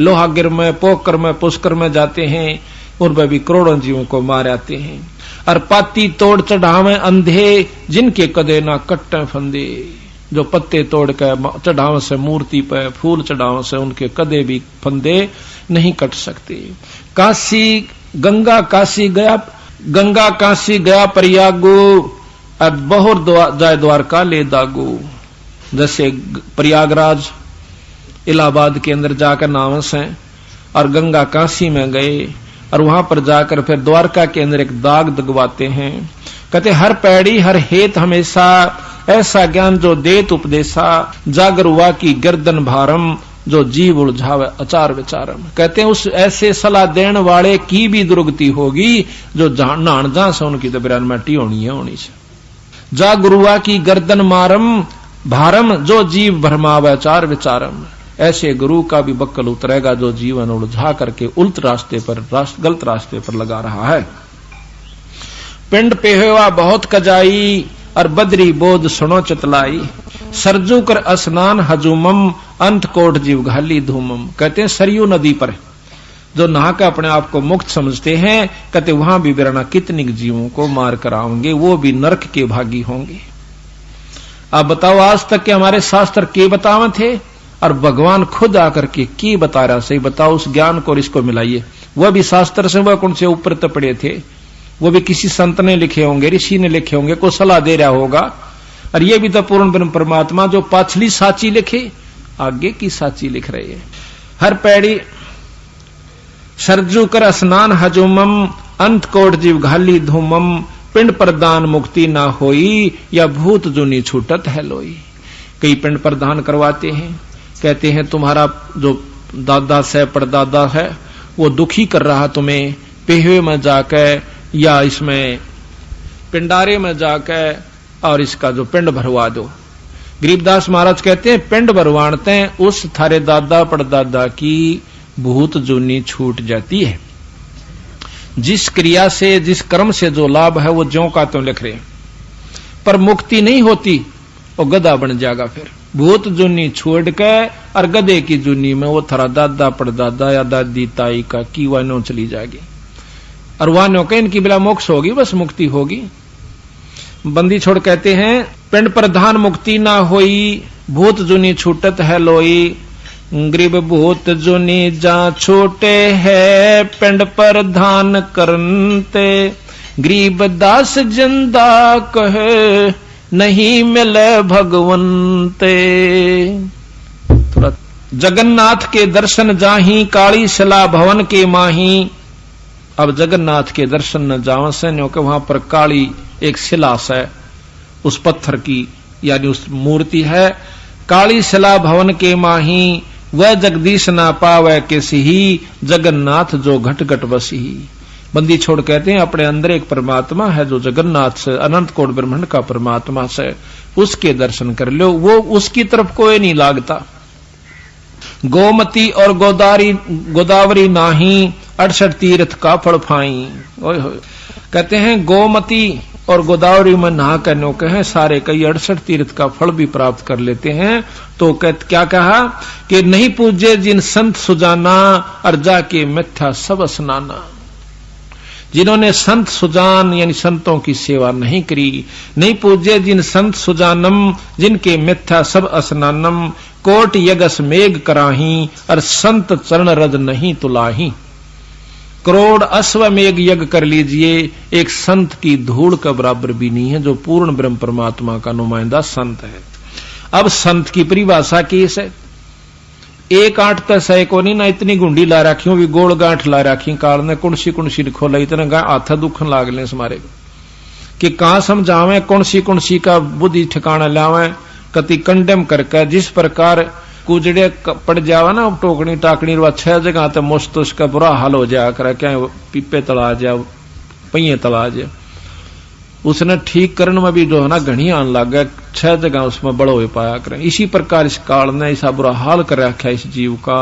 लोहागर में, पोकर में, पुष्कर में जाते हैं, उनमें भी करोड़ों जीवों को मार आते हैं। और पाती तोड़ चढ़ावे अंधे, जिनके कदे ना कट्टे फंदे। जो पत्ते तोड़ कर चढ़ावे से मूर्ति पर, फूल चढ़ावे से उनके कदे भी फंदे नहीं कट सकते। काशी गंगा काशी गया प्रयागो, अब बहुत जाए द्वारका ले दागो। जैसे प्रयागराज इलाहाबाद के अंदर जाकर नावस हैं, और गंगा काशी में गए, और वहां पर जाकर फिर द्वारका के अंदर एक दाग दगवाते हैं। कहते हर पैड़ी हर हेत हमेशा, ऐसा ज्ञान जो देत उपदेशा, जागर हुआ की गर्दन भारम, जो जीव उलझावे अचार विचारम। कहते हैं उस ऐसे सलाह देने वाले की भी दुर्गति होगी जो नान जहां से उनकी तो बिरान मट्टी होनी से। जा गुरुआ की गर्दन मारम भारम, जो जीव भरमावे अचार विचारम। ऐसे गुरु का भी बक्कल उतरेगा जो जीवन उलझा करके उल्ट रास्ते पर, गलत रास्ते पर लगा रहा है। पिंड पे हुआ बहुत कजाई, और बदरी बोध सुनो चतलाई। सरजू कर स्नान हजूमम, अंत कोट जीव घाली धूमम। कहते हैं सरयू नदी पर जो नहा कर अपने आप को मुक्त समझते हैं, कहते वहां भी बिराना कितने जीवों को मार कर आएंगे, वो भी नरक के भागी होंगे। आप बताओ आज तक के हमारे शास्त्र के बतावे थे, और भगवान खुद आकर के बता रहा सही बताओ। उस ज्ञान को और इसको मिलाइए। वह भी शास्त्र से वह कौन से ऊपर तपड़े थे, वो भी किसी संत ने लिखे होंगे, ऋषि ने लिखे होंगे, कोई सलाह दे रहा होगा। और ये भी तो पूर्ण ब्रह्म परमात्मा जो पाछली साची लिखे, आगे की साची लिख रहे हैं। हर पैड़ी सरजू कर स्नान हजूमम, अंत कोट जीव घाली धूमम। पिंड प्रदान मुक्ति ना होई, या भूत जुनी छूटत है लोई। कई पिंड प्रदान करवाते हैं, कहते हैं तुम्हारा जो दादा से परदादा है वो दुखी कर रहा तुम्हें, पेहवे में जाकर या इसमें पिंडारे में जाकर और इसका जो पिंड भरवा दो। गरीबदास महाराज कहते हैं पिंड भरवाते हैं उस थारे दादा परदादा की भूत जूनी छूट जाती है। जिस क्रिया से, जिस कर्म से जो लाभ है वो ज्यों का त्यों लिख रहे, पर मुक्ति नहीं होती, वो गधा बन जाएगा। फिर भूत जूनी छोड़ के और गधे की जूनी में वो थारा दादा परदादा या दादी ताई का की वानो चली जाएगी, और वानो के इनकी बिला मोक्ष होगी, बस मुक्ति होगी। बंदी छोड़ कहते हैं पिंड प्रधान मुक्ति ना होई, भूत जुनी छूटत है लोई। गरीब भूत जुनी जा छूटे है, पिंड प्रधान करनते। गरीब दास जिंदा कहे, नहीं मिले भगवंते। थोड़ा जगन्नाथ के दर्शन जाही, काली शिला भवन के माही। अब जगन्नाथ के दर्शन न जाओ से, क्योंकि वहां पर काली एक शिला है, उस पत्थर की यानी उस मूर्ति है। काली शिला भवन के माही, वह जगदीश ना पावे किसी ही, जगन्नाथ जो घट घट बसी। बंदी छोड़ कहते हैं अपने अंदर एक परमात्मा है जो जगन्नाथ से, अनंत कोट ब्रह्मांड का परमात्मा से, उसके दर्शन कर लो, वो उसकी तरफ कोई नहीं लागता। गोमती और गोदावरी नाही, 68 तीर्थ का फल फाई। ओए होए, कहते हैं गोमती और गोदावरी में नहा करने के हैं सारे कई 68 तीर्थ का फल भी प्राप्त कर लेते हैं। तो क्या कहा कि नहीं पूजे जिन संत सुजाना, और जाके मिथ्या सब स्नाना। जिन्होंने संत सुजान यानी संतों की सेवा नहीं करी, नहीं पूजे जिन संत सुजानम, जिनके मिथ्या सब स्नानम। कोट यगस मेघ कराही, और संत चरण रज नहीं तुलाही। करोड़ अश्वमेघ यज्ञ कर लीजिए, एक संत की धूल का बराबर भी नहीं है, जो पूर्ण ब्रह्म परमात्मा का नुमाइंदा संत है। अब संत की परिभाषा की है, एक आठ तो सह को नहीं ना, इतनी गुंडी ला रखी भी गोल गांठ ला रखी काल ने, कुणसी कुणसी खोला, इतना गा हाथ दुखन लाग ले हमारे कि कहां समझावे, कुणसी का बुद्धि ठिकाना लावे। कति कंडेम करके जिस प्रकार कुजड़े पड़ जावा ना टोकनी टाकनी, 6 जगह तो मुश्त उसका बुरा हाल हो जाया करे, क्या पीपे तला जा, पहिए तला जा। उसने ठीक करने में भी जो है ना घनी आन लग गया, 6 जगह उसमें बड़ो हो पाया करें। इसी प्रकार इस काल ने ऐसा बुरा हाल कर रखा इस जीव का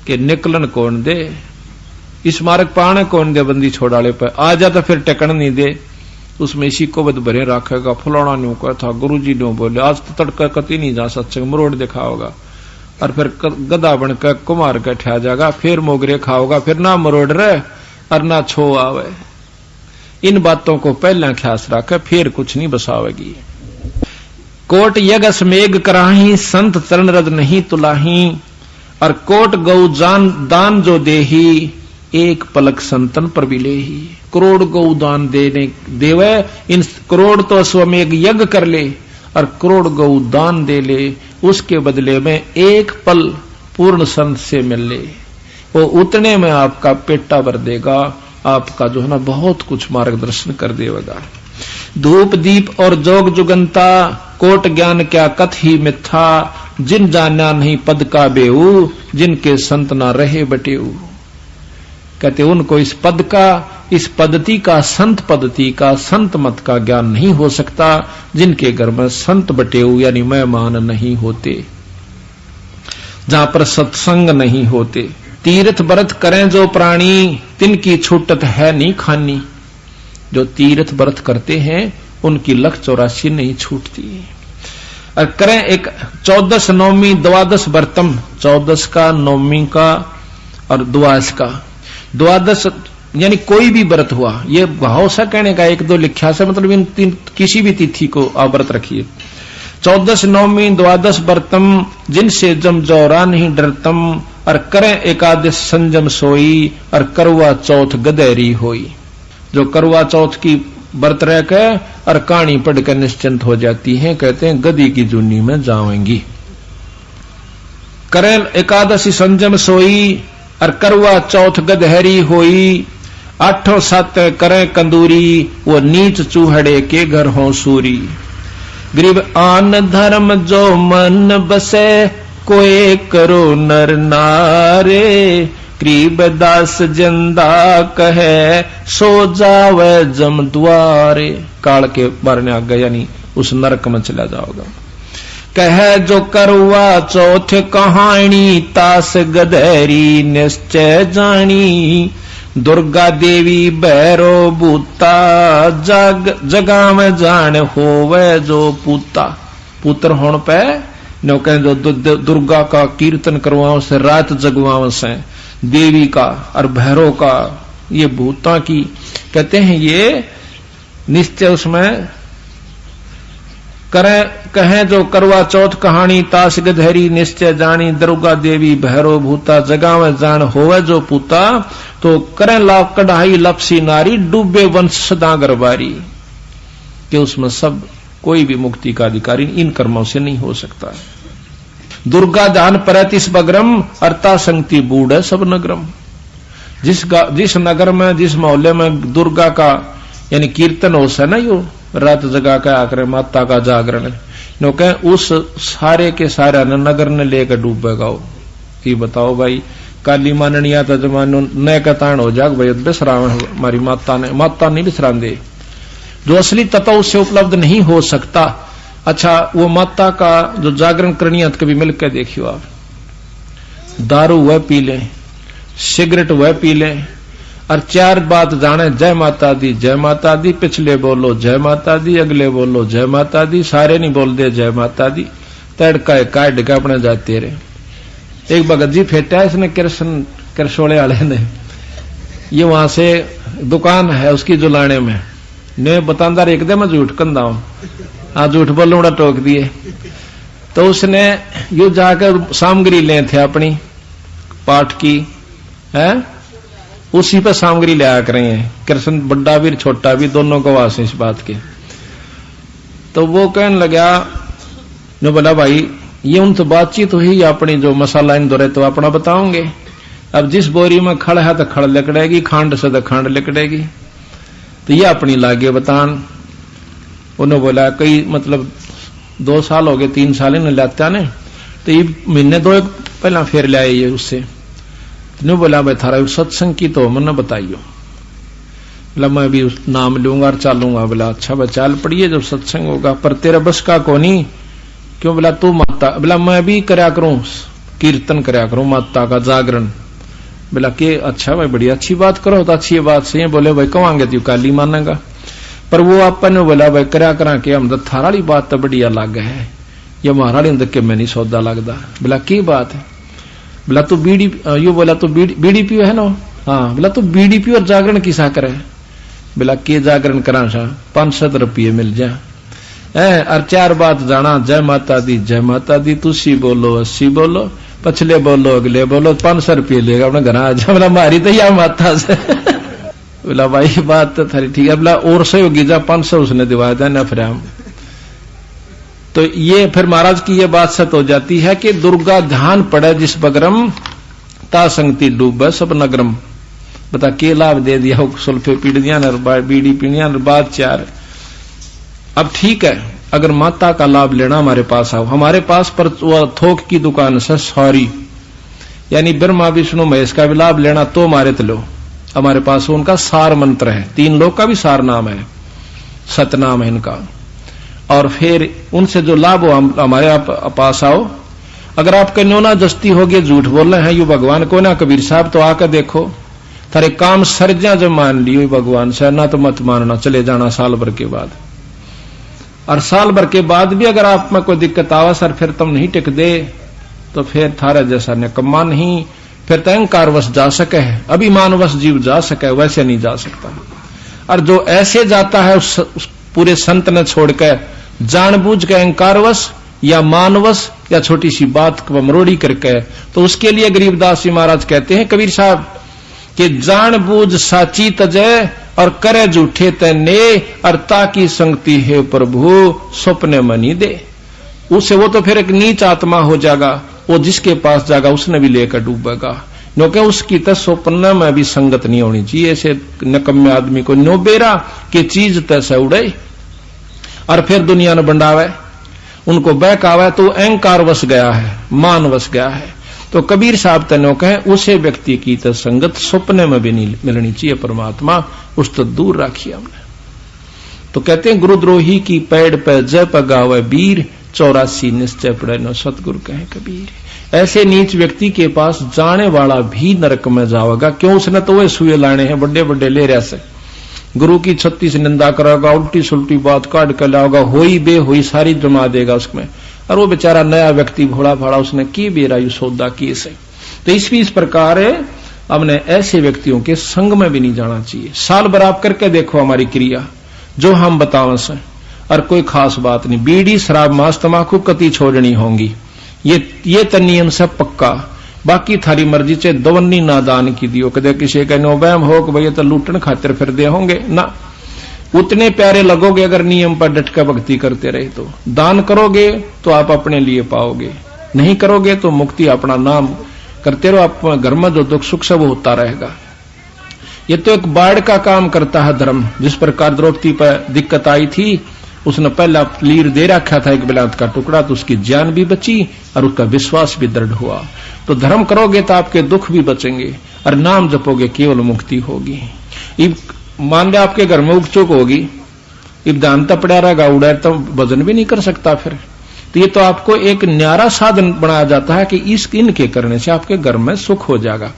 कि निकलन कौन दे, इस मार्ग पाने कौन दे। बंदी छोड़ाले पे आ जा तो फिर टेकन नहीं दे, उसमें इसी को बद भरे रखेगा। फलाना न्यू कहा था, गुरु जी न्यू बोले, आज तो तड़का कति नहीं जा सत्संग, मरोड़ दिखाओगा, और फिर गदा बनकर कुमार के ठा जाएगा, फिर मोगरे खाओगा, फिर ना मरोड़ रहे और ना छो आवे। इन बातों को पहले ख्यास रखे, फिर कुछ नहीं बसावेगी। कोट यगस मेघ कराही, संत चरण रज नहीं तुलाही। और कोट गौ जान दान जो देही, एक पलक संतन पर भी लेही। करोड़ गौ दान देवे, इन करोड़ तो अश्वमेघ यज्ञ कर ले और करोड़ गौ दान दे ले, उसके बदले में एक पल पूर्ण संत से मिल ले, वो उतने में आपका पेटा भर देगा, आपका जो है ना बहुत कुछ मार्गदर्शन कर देगा। धूप दीप और जोग जुगंता, कोट ज्ञान क्या कथ ही मिथ्या। जिन जाना नहीं पद का बेऊ, जिनके संत ना रहे बटेऊ। कहते उनको इस पद का, इस पद्धति का, संत पद्धति का, संत मत का ज्ञान नहीं हो सकता, जिनके घर में संत बटेऊ यानी मेहमान नहीं होते, जहां पर सत्संग नहीं होते। तीर्थ व्रत करें जो प्राणी, तिनकी छूटत है नहीं खानी। जो तीर्थ व्रत करते हैं उनकी लख 84 नहीं छूटती। और करें एक 14 नौमी 12 व्रतम, 14 का, नौमी का और 12 का। 12 यानी कोई भी व्रत हुआ, ये भाव सा कहने का, 1 2 लिखा से मतलब इन किसी भी तिथि को आप व्रत रखिए। 14 नौमी 12 व्रतम, जिनसे जम जौरा नहीं डरतम। और करें एकादश संजम सोई, और करवा चौथ गदेरी होई। जो करवा चौथ की व्रत रह के और कहानी पढ़कर निश्चिंत हो जाती हैं, कहते हैं गदी की जूनी में जाएंगी। करें एकादशी संजम सोई, और करवा चौथ गदहरी होई। 8 7 करें कंदूरी, वो नीच चूहड़े के घर हो सूरी। गरीब आन धर्म जो मन बसे, कोई करो नर नारे। गरीब दास जिंदा कहे, सो जावे जम द्वारे। काल के बारने आ गया, यानी उस नरक में चला जाओगा। कहे जो करवा चौथ कहानी, तास गधेरी निश्चय जानी। दुर्गा देवी भैरो बूता, जगा में जान होवे जो पूता। पुत्र होने पे नो कहे जो दुर्गा का कीर्तन करवाओ से, रात जगवाओ से, देवी का और भैरव का, ये भूता की कहते हैं ये निश्चय उसमें कहें जो करवा चौथ कहानी ताश गधेरी निश्चय जानी दुर्गा देवी भैरो भूता जगावे जान होवे जो पूता तो करें लाभ कढ़ाई लपसी नारी डूबे वंश सदा गरबारी कि उसमें सब कोई भी मुक्ति का अधिकारी इन कर्मों से नहीं हो सकता। दुर्गा ध्यान परतिस बगरम अर्ता संगति बूढ़ सब नगरम। जिस नगर में जिस मोहल्ले में दुर्गा का यानी कीर्तन हो सा ना यो रात जगा के आकर माता का जागरण नो कह उस सारे के सारे नगर ने लेकर डूबेगा। ये बताओ भाई काली माननिया तो जमानो नए कतान हो जाग भाई विश्राम हमारी माता नहीं विश्राम दे जो असली तत्व उससे उपलब्ध नहीं हो सकता। अच्छा वो माता का जो जागरण करनी है कभी मिलकर देखियो आप, दारू वह पी ले सिगरेट वह पी ले और चार बात जाने जय माता दी पिछले बोलो जय माता दी अगले बोलो जय माता दी सारे नहीं बोल दे जय माता दी तड़का काट के अपने जाते रहे। एक भगत जी फेटा इसने कृष्णोले वाले ने ये वहां से दुकान है उसकी जुलाने में ने बतांदा एक दे मैं झूठ कंदा हूं हाँ झूठ बोलूं बड़ा टोक दिए तो उसने यू जाकर सामग्री ले थे अपनी पाठ की है उसी पर सामग्री ले आकर रहे हैं कृष्ण बड़ा भी छोटा भी दोनों को वास इस बात के। तो वो कहने लगा जो बोला भाई ये उन तो बातचीत हुई अपनी जो मसाला इन दौरे तो अपना बताओगे। अब जिस बोरी में खड़ है तो खड़ लिकड़ेगी खांड से तो खांड लिकड़ेगी तो ये अपनी लागे बतान। उन्होंने बोला कई मतलब 2 साल हो गए 3 साल इन लाता ने तो ये महीने 2 पहला फिर ले आए ये उससे ने बोला भाई थारा सत्संग की तो मन बताइयो। बोला मैं भी नाम लूंगा और चालूंगा। बोला अच्छा भाई चाल पड़िए जब सत्संग होगा पर तेरा बस का कोनी क्यों। बोला तू माता बोला मैं भी करया करूं कीर्तन करया करूं माता का जागरण। बोला के अच्छा भाई बड़ी अच्छी बात करो तो अच्छी बात से बोले भाई कवांगे तू काली मानेगा पर वो अपन ने बोला भाई करया करा के हम थारा वाली बात तो बड़ी अलग है ये हमारा के मैं नहीं सौदा लगता। बोला की बात है। बोला तू बीड़ी यू बोला तू बीड़ी पियो है ना हाँ। बोला तू बीड़ी पियो और जागरण किसा करे। बोला के जागरण करा सा 500 रुपये मिल जा और 4 बात जाना जय माता दी तुसी बोलो 80 बोलो पछले बोलो अगले बोलो 500 रुपये लेगा अपने घर आ जा। बोला मारी तो या माता से बोला भाई बात तो थारी ठीक है। बोला और से होगी जा 500 उसने दिवाया था न फिर तो ये फिर महाराज की ये बात सत हो जाती है कि दुर्गा ध्यान पड़े जिस बगरम ता संगति डूबे सब नगरम। बता के लाभ दे दिया सुल्फे पीड़ दिया बीड़ी पीड़िया बात 4। अब ठीक है अगर माता का लाभ लेना हमारे पास आओ हमारे पास पर थोक की दुकान से सॉरी यानी ब्रह्मा विष्णु महेश का भी लाभ लेना तो हमारे लो हमारे पास उनका सार मंत्र है 3 लोग का भी सार नाम है सतनाम है इनका। और फिर उनसे जो लाभ हो हमारे पास आओ। अगर आपके नोना जस्ती होगी झूठ बोल रहे हैं यू भगवान को ना कबीर साहब तो आकर देखो थारे काम सर्जा जब मान लियो भगवान से ना तो मत मानना चले जाना साल भर के बाद। और साल भर के बाद भी अगर आप में कोई दिक्कत आवा सर फिर तुम नहीं टिक दे तो फिर थारा जैसा निकम्मा नहीं फिर तो अहंकारवश जा सके है अभिमानवश जीव जा सके वैसे नहीं जा सकता। और जो ऐसे जाता है उस पूरे संत ने छोड़कर जानबूझ के अहंकारवश या मानवश या छोटी सी बात को मरोड़ी करके तो उसके लिए गरीबदास जी महाराज कहते हैं कबीर साहब कि जानबूझ साची तजय और करे झूठे तने और ताकि संगति है प्रभु स्वप्ने मनी दे। उसे वो तो फिर एक नीच आत्मा हो जाएगा वो जिसके पास जाएगा उसने भी लेकर डूबेगा क्योंकि उसकी तो स्वप्न में भी संगत नहीं होनी चाहिए। ऐसे नकम्मे आदमी को नो बेरा कि चीज तैसे उड़े और फिर दुनिया ने बंडावे उनको बहकावे तो अहंकार वश गया है मान वश गया है। तो कबीर साहब तनो कहे उसे व्यक्ति की तो संगत स्वप्न में भी नहीं मिलनी चाहिए परमात्मा उस तो दूर राखिए हमने। तो कहते हैं गुरुद्रोही की पैड़ पे जय पगावे वीर 84 निश्चय पड़े न सतगुरु कहे कबीर। ऐसे नीच व्यक्ति के पास जाने वाला भी नरक में जाएगा क्यों उसने तो वे सुए लाने हैं बड़े बड़े ले रहा से गुरु की 36 निंदा करेगा उल्टी सुल्टी बात काट कर लाओगा होई बे होई सारी जमा देगा उसमें और वो बेचारा नया व्यक्ति भोला भाड़ा उसने की बेरायु सौदा किए से। तो इस प्रकार हमने ऐसे व्यक्तियों के संग में भी नहीं जाना चाहिए। साल भर आप करके देखो हमारी क्रिया जो हम बताओ से और कोई खास बात नहीं। बीड़ी शराब मांस तमाकू कति छोड़नी होंगी, ये तो नियम से पक्का। बाकी थारी मर्जी से दवन्नी ना दान की दियो, कदे किसी का नो वहम हो कि भैया तो लूटन खातिर फिर दे होंगे ना। उतने प्यारे लगोगे अगर नियम पर डट कर भक्ति करते रहे तो। दान करोगे तो आप अपने लिए पाओगे, नहीं करोगे तो मुक्ति अपना नाम करते रहो, आप घर में जो दुख सुख सब होता रहेगा। ये तो एक बाढ़ का काम करता है धर्म। जिस प्रकार द्रौपदी पर दिक्कत आई थी, उसने पहला लीर दे रखा था एक बिलात का टुकड़ा, तो उसकी जान भी बची और उसका विश्वास भी दृढ़ हुआ। तो धर्म करोगे तो आपके दुख भी बचेंगे और नाम जपोगे केवल मुक्ति होगी। मान लिया आपके घर में उगचुक होगी, इब दान पड़ा रहेगा उड़ा तो वजन भी नहीं कर सकता फिर। तो ये तो आपको एक न्यारा साधन बनाया जाता है कि इनके करने से आपके घर में सुख हो जाएगा।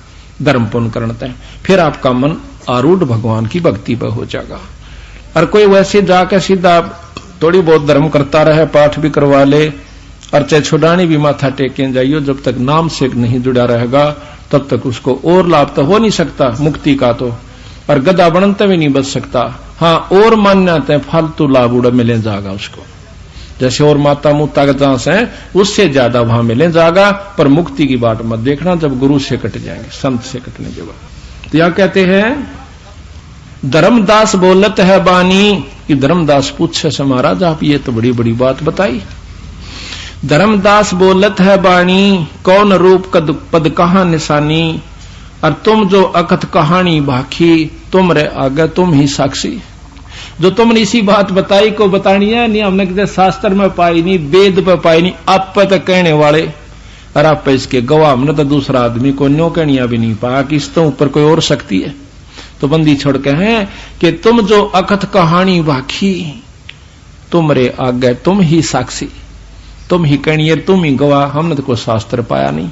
धर्म पुण्य करते हैं, फिर आपका मन आरूढ़ भगवान की भक्ति पर हो जाएगा। और कोई वैसे जाकर सीधा थोड़ी बहुत धर्म करता रहे, पाठ भी करवा ले और चाहे छुड़ानी भी माथा टेके जाइयो, जब तक नाम से नहीं जुड़ा रहेगा तब तक उसको और लाभ तो हो नहीं सकता मुक्ति का तो, और गधा बनते भी नहीं बच सकता। हाँ, और मान्यता फालतू लाभ उड़ा मिले जाएगा उसको, जैसे और माता मुता जहां से उससे ज्यादा वहां मिले जाएगा। पर मुक्ति की बात मत देखना, जब गुरु से कट जाएंगे, संत से कटने के बाद। तो यह कहते हैं धर्मदास बोलत है बानी, कि धर्मदास पूछे से महाराज आप ये तो बड़ी बड़ी बात बताई। धर्मदास बोलत है बानी, कौन रूप कद पद कहां निशानी, और तुम जो अकथ कहानी भाखी, तुम रे आगे तुम ही साक्षी। जो तुमने इसी बात बताई को बतानी है नहीं, हमने किसी शास्त्र में पाई नहीं, वेद पे पाई नहीं, आप पे तो कहने वाले और आप पे इसके गवाह। हमने तो दूसरा आदमी को न्यो कहनिया भी नहीं पाया कि इसके ऊपर कोई और शक्ति है। तो बंदी छोड़ के हैं कि तुम जो अकथ कहानी भाखी, तुम रे आगे तुम ही साक्षी, तुम ही कहनिए, तुम ही गवाह, हमने तो कोई शास्त्र पाया नहीं।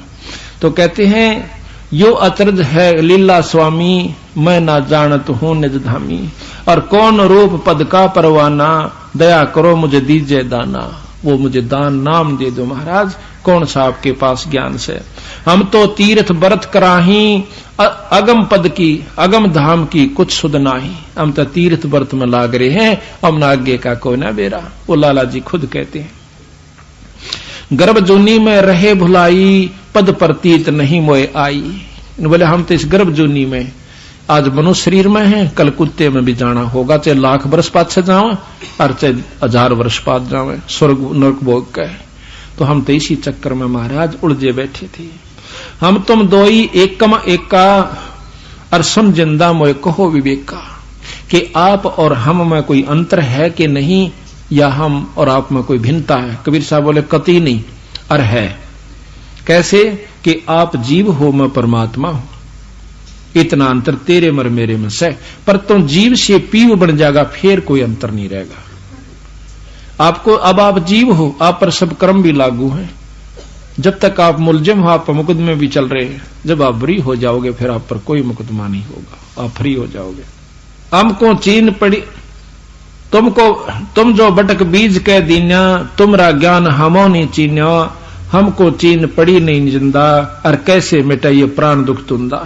तो कहते हैं यो अचरज है लीला स्वामी, मैं ना जानत हूं निज धामी, और कौन रूप पद का परवाना, दया करो मुझे दीजिए दाना। वो मुझे दान नाम दे दो महाराज, कौन सा आपके पास ज्ञान से। हम तो तीर्थ बरत कराही, अगम पद की अगम धाम की कुछ सुध नाही। हम तो तीर्थ व्रत में लाग रहे हैं, हम ना आगे का कोई ना बेरा। वो लाला जी खुद कहते हैं, गर्भ जूनी में रहे भुलाई, पद प्रतीत नहीं मोए आई। बोले हम तो इस गर्भ जूनी में आज मनुष्य शरीर में है, कल कुत्ते में भी जाना होगा, चाहे लाख वर्ष पाछे जावे और चाहे 1000 वर्ष बाद जावे, स्वर्ग नरक भोग का। तो हम तो इसी चक्कर में महाराज उलझे बैठे थे। हम तुम दोई एकम एका, और समझंदा मोए कहो विवेका, कि आप और हम में कोई अंतर है कि नहीं, या हम और आप में कोई भिन्नता है। कबीर साहब बोले कतई नहीं, और है। कैसे कि आप जीव हो मैं परमात्मा हूं, इतना अंतर तेरे मर मेरे में से। पर तुम जीव से पीव बन जाएगा, फिर कोई अंतर नहीं रहेगा। आपको अब आप जीव हो, आप पर सब कर्म भी लागू हैं। जब तक आप मुलजिम हो, आप पर मुकदमे भी चल रहे हैं। जब आप फ्री हो जाओगे फिर आप पर कोई मुकदमा नहीं होगा, आप फ्री हो जाओगे। हमको चीन पड़ी तुम जो बटक बीज के दीन्या, तुमरा ज्ञान हमो नहीं चीन्या, हमको चीन पड़ी नहीं जिंदा, और कैसे मिटाइए प्राण दुख तुंदा।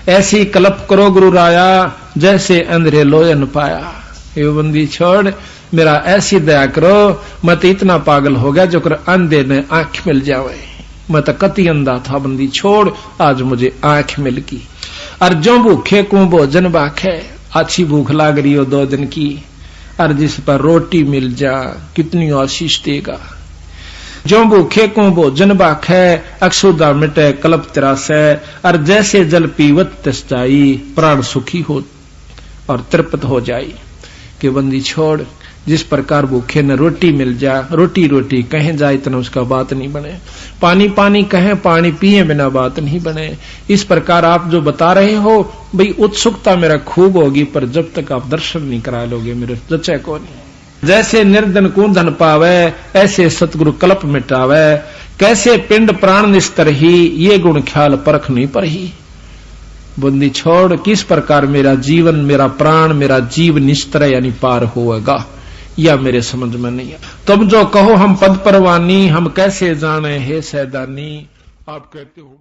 ऐसी कल्प करो गुरु राया, जैसे अंधेरे लोयन पाया। ये बंदी छोड़, मेरा ऐसी दया करो, मैं तो इतना पागल हो गया जो कर अंधे ने आंख मिल जावे। मैं तो कति अंधा था, बंदी छोड़, आज मुझे आंख मिल गई। और जो भूखे को भोजन बाखे, अच्छी भूख लाग रही हो 2 दिन की, और जिस पर रोटी मिल जा कितनी आशीष देगा। जो भूखे को भोजन बाखे, अक्षुदा मिटे कल्प तिरासे, और जैसे जल पीवत तस जाई, प्राण सुखी हो और तृप्त हो जाई। कि बंदी छोड़, जिस प्रकार भूखे न रोटी मिल जा, रोटी रोटी कहे जाए इतना उसका बात नहीं बने, पानी पानी कहे पानी पिए बिना बात नहीं बने। इस प्रकार आप जो बता रहे हो भाई, उत्सुकता मेरा खूब होगी, पर जब तक आप दर्शन नहीं करा लोगे मेरे जचे को नहीं। जैसे निर्धन को धन पावे, ऐसे सतगुरु कल्प मिटावे, कैसे पिंड प्राण निस्तर ही, ये गुण ख्याल परख नहीं पर ही। बंदी छोड़, किस प्रकार मेरा जीवन, मेरा प्राण, मेरा जीव निस्तर यानी पार होगा, या मेरे समझ में नहीं है। तुम जो कहो हम पद परवानी, हम कैसे जाने हे सैदानी। आप कहते हो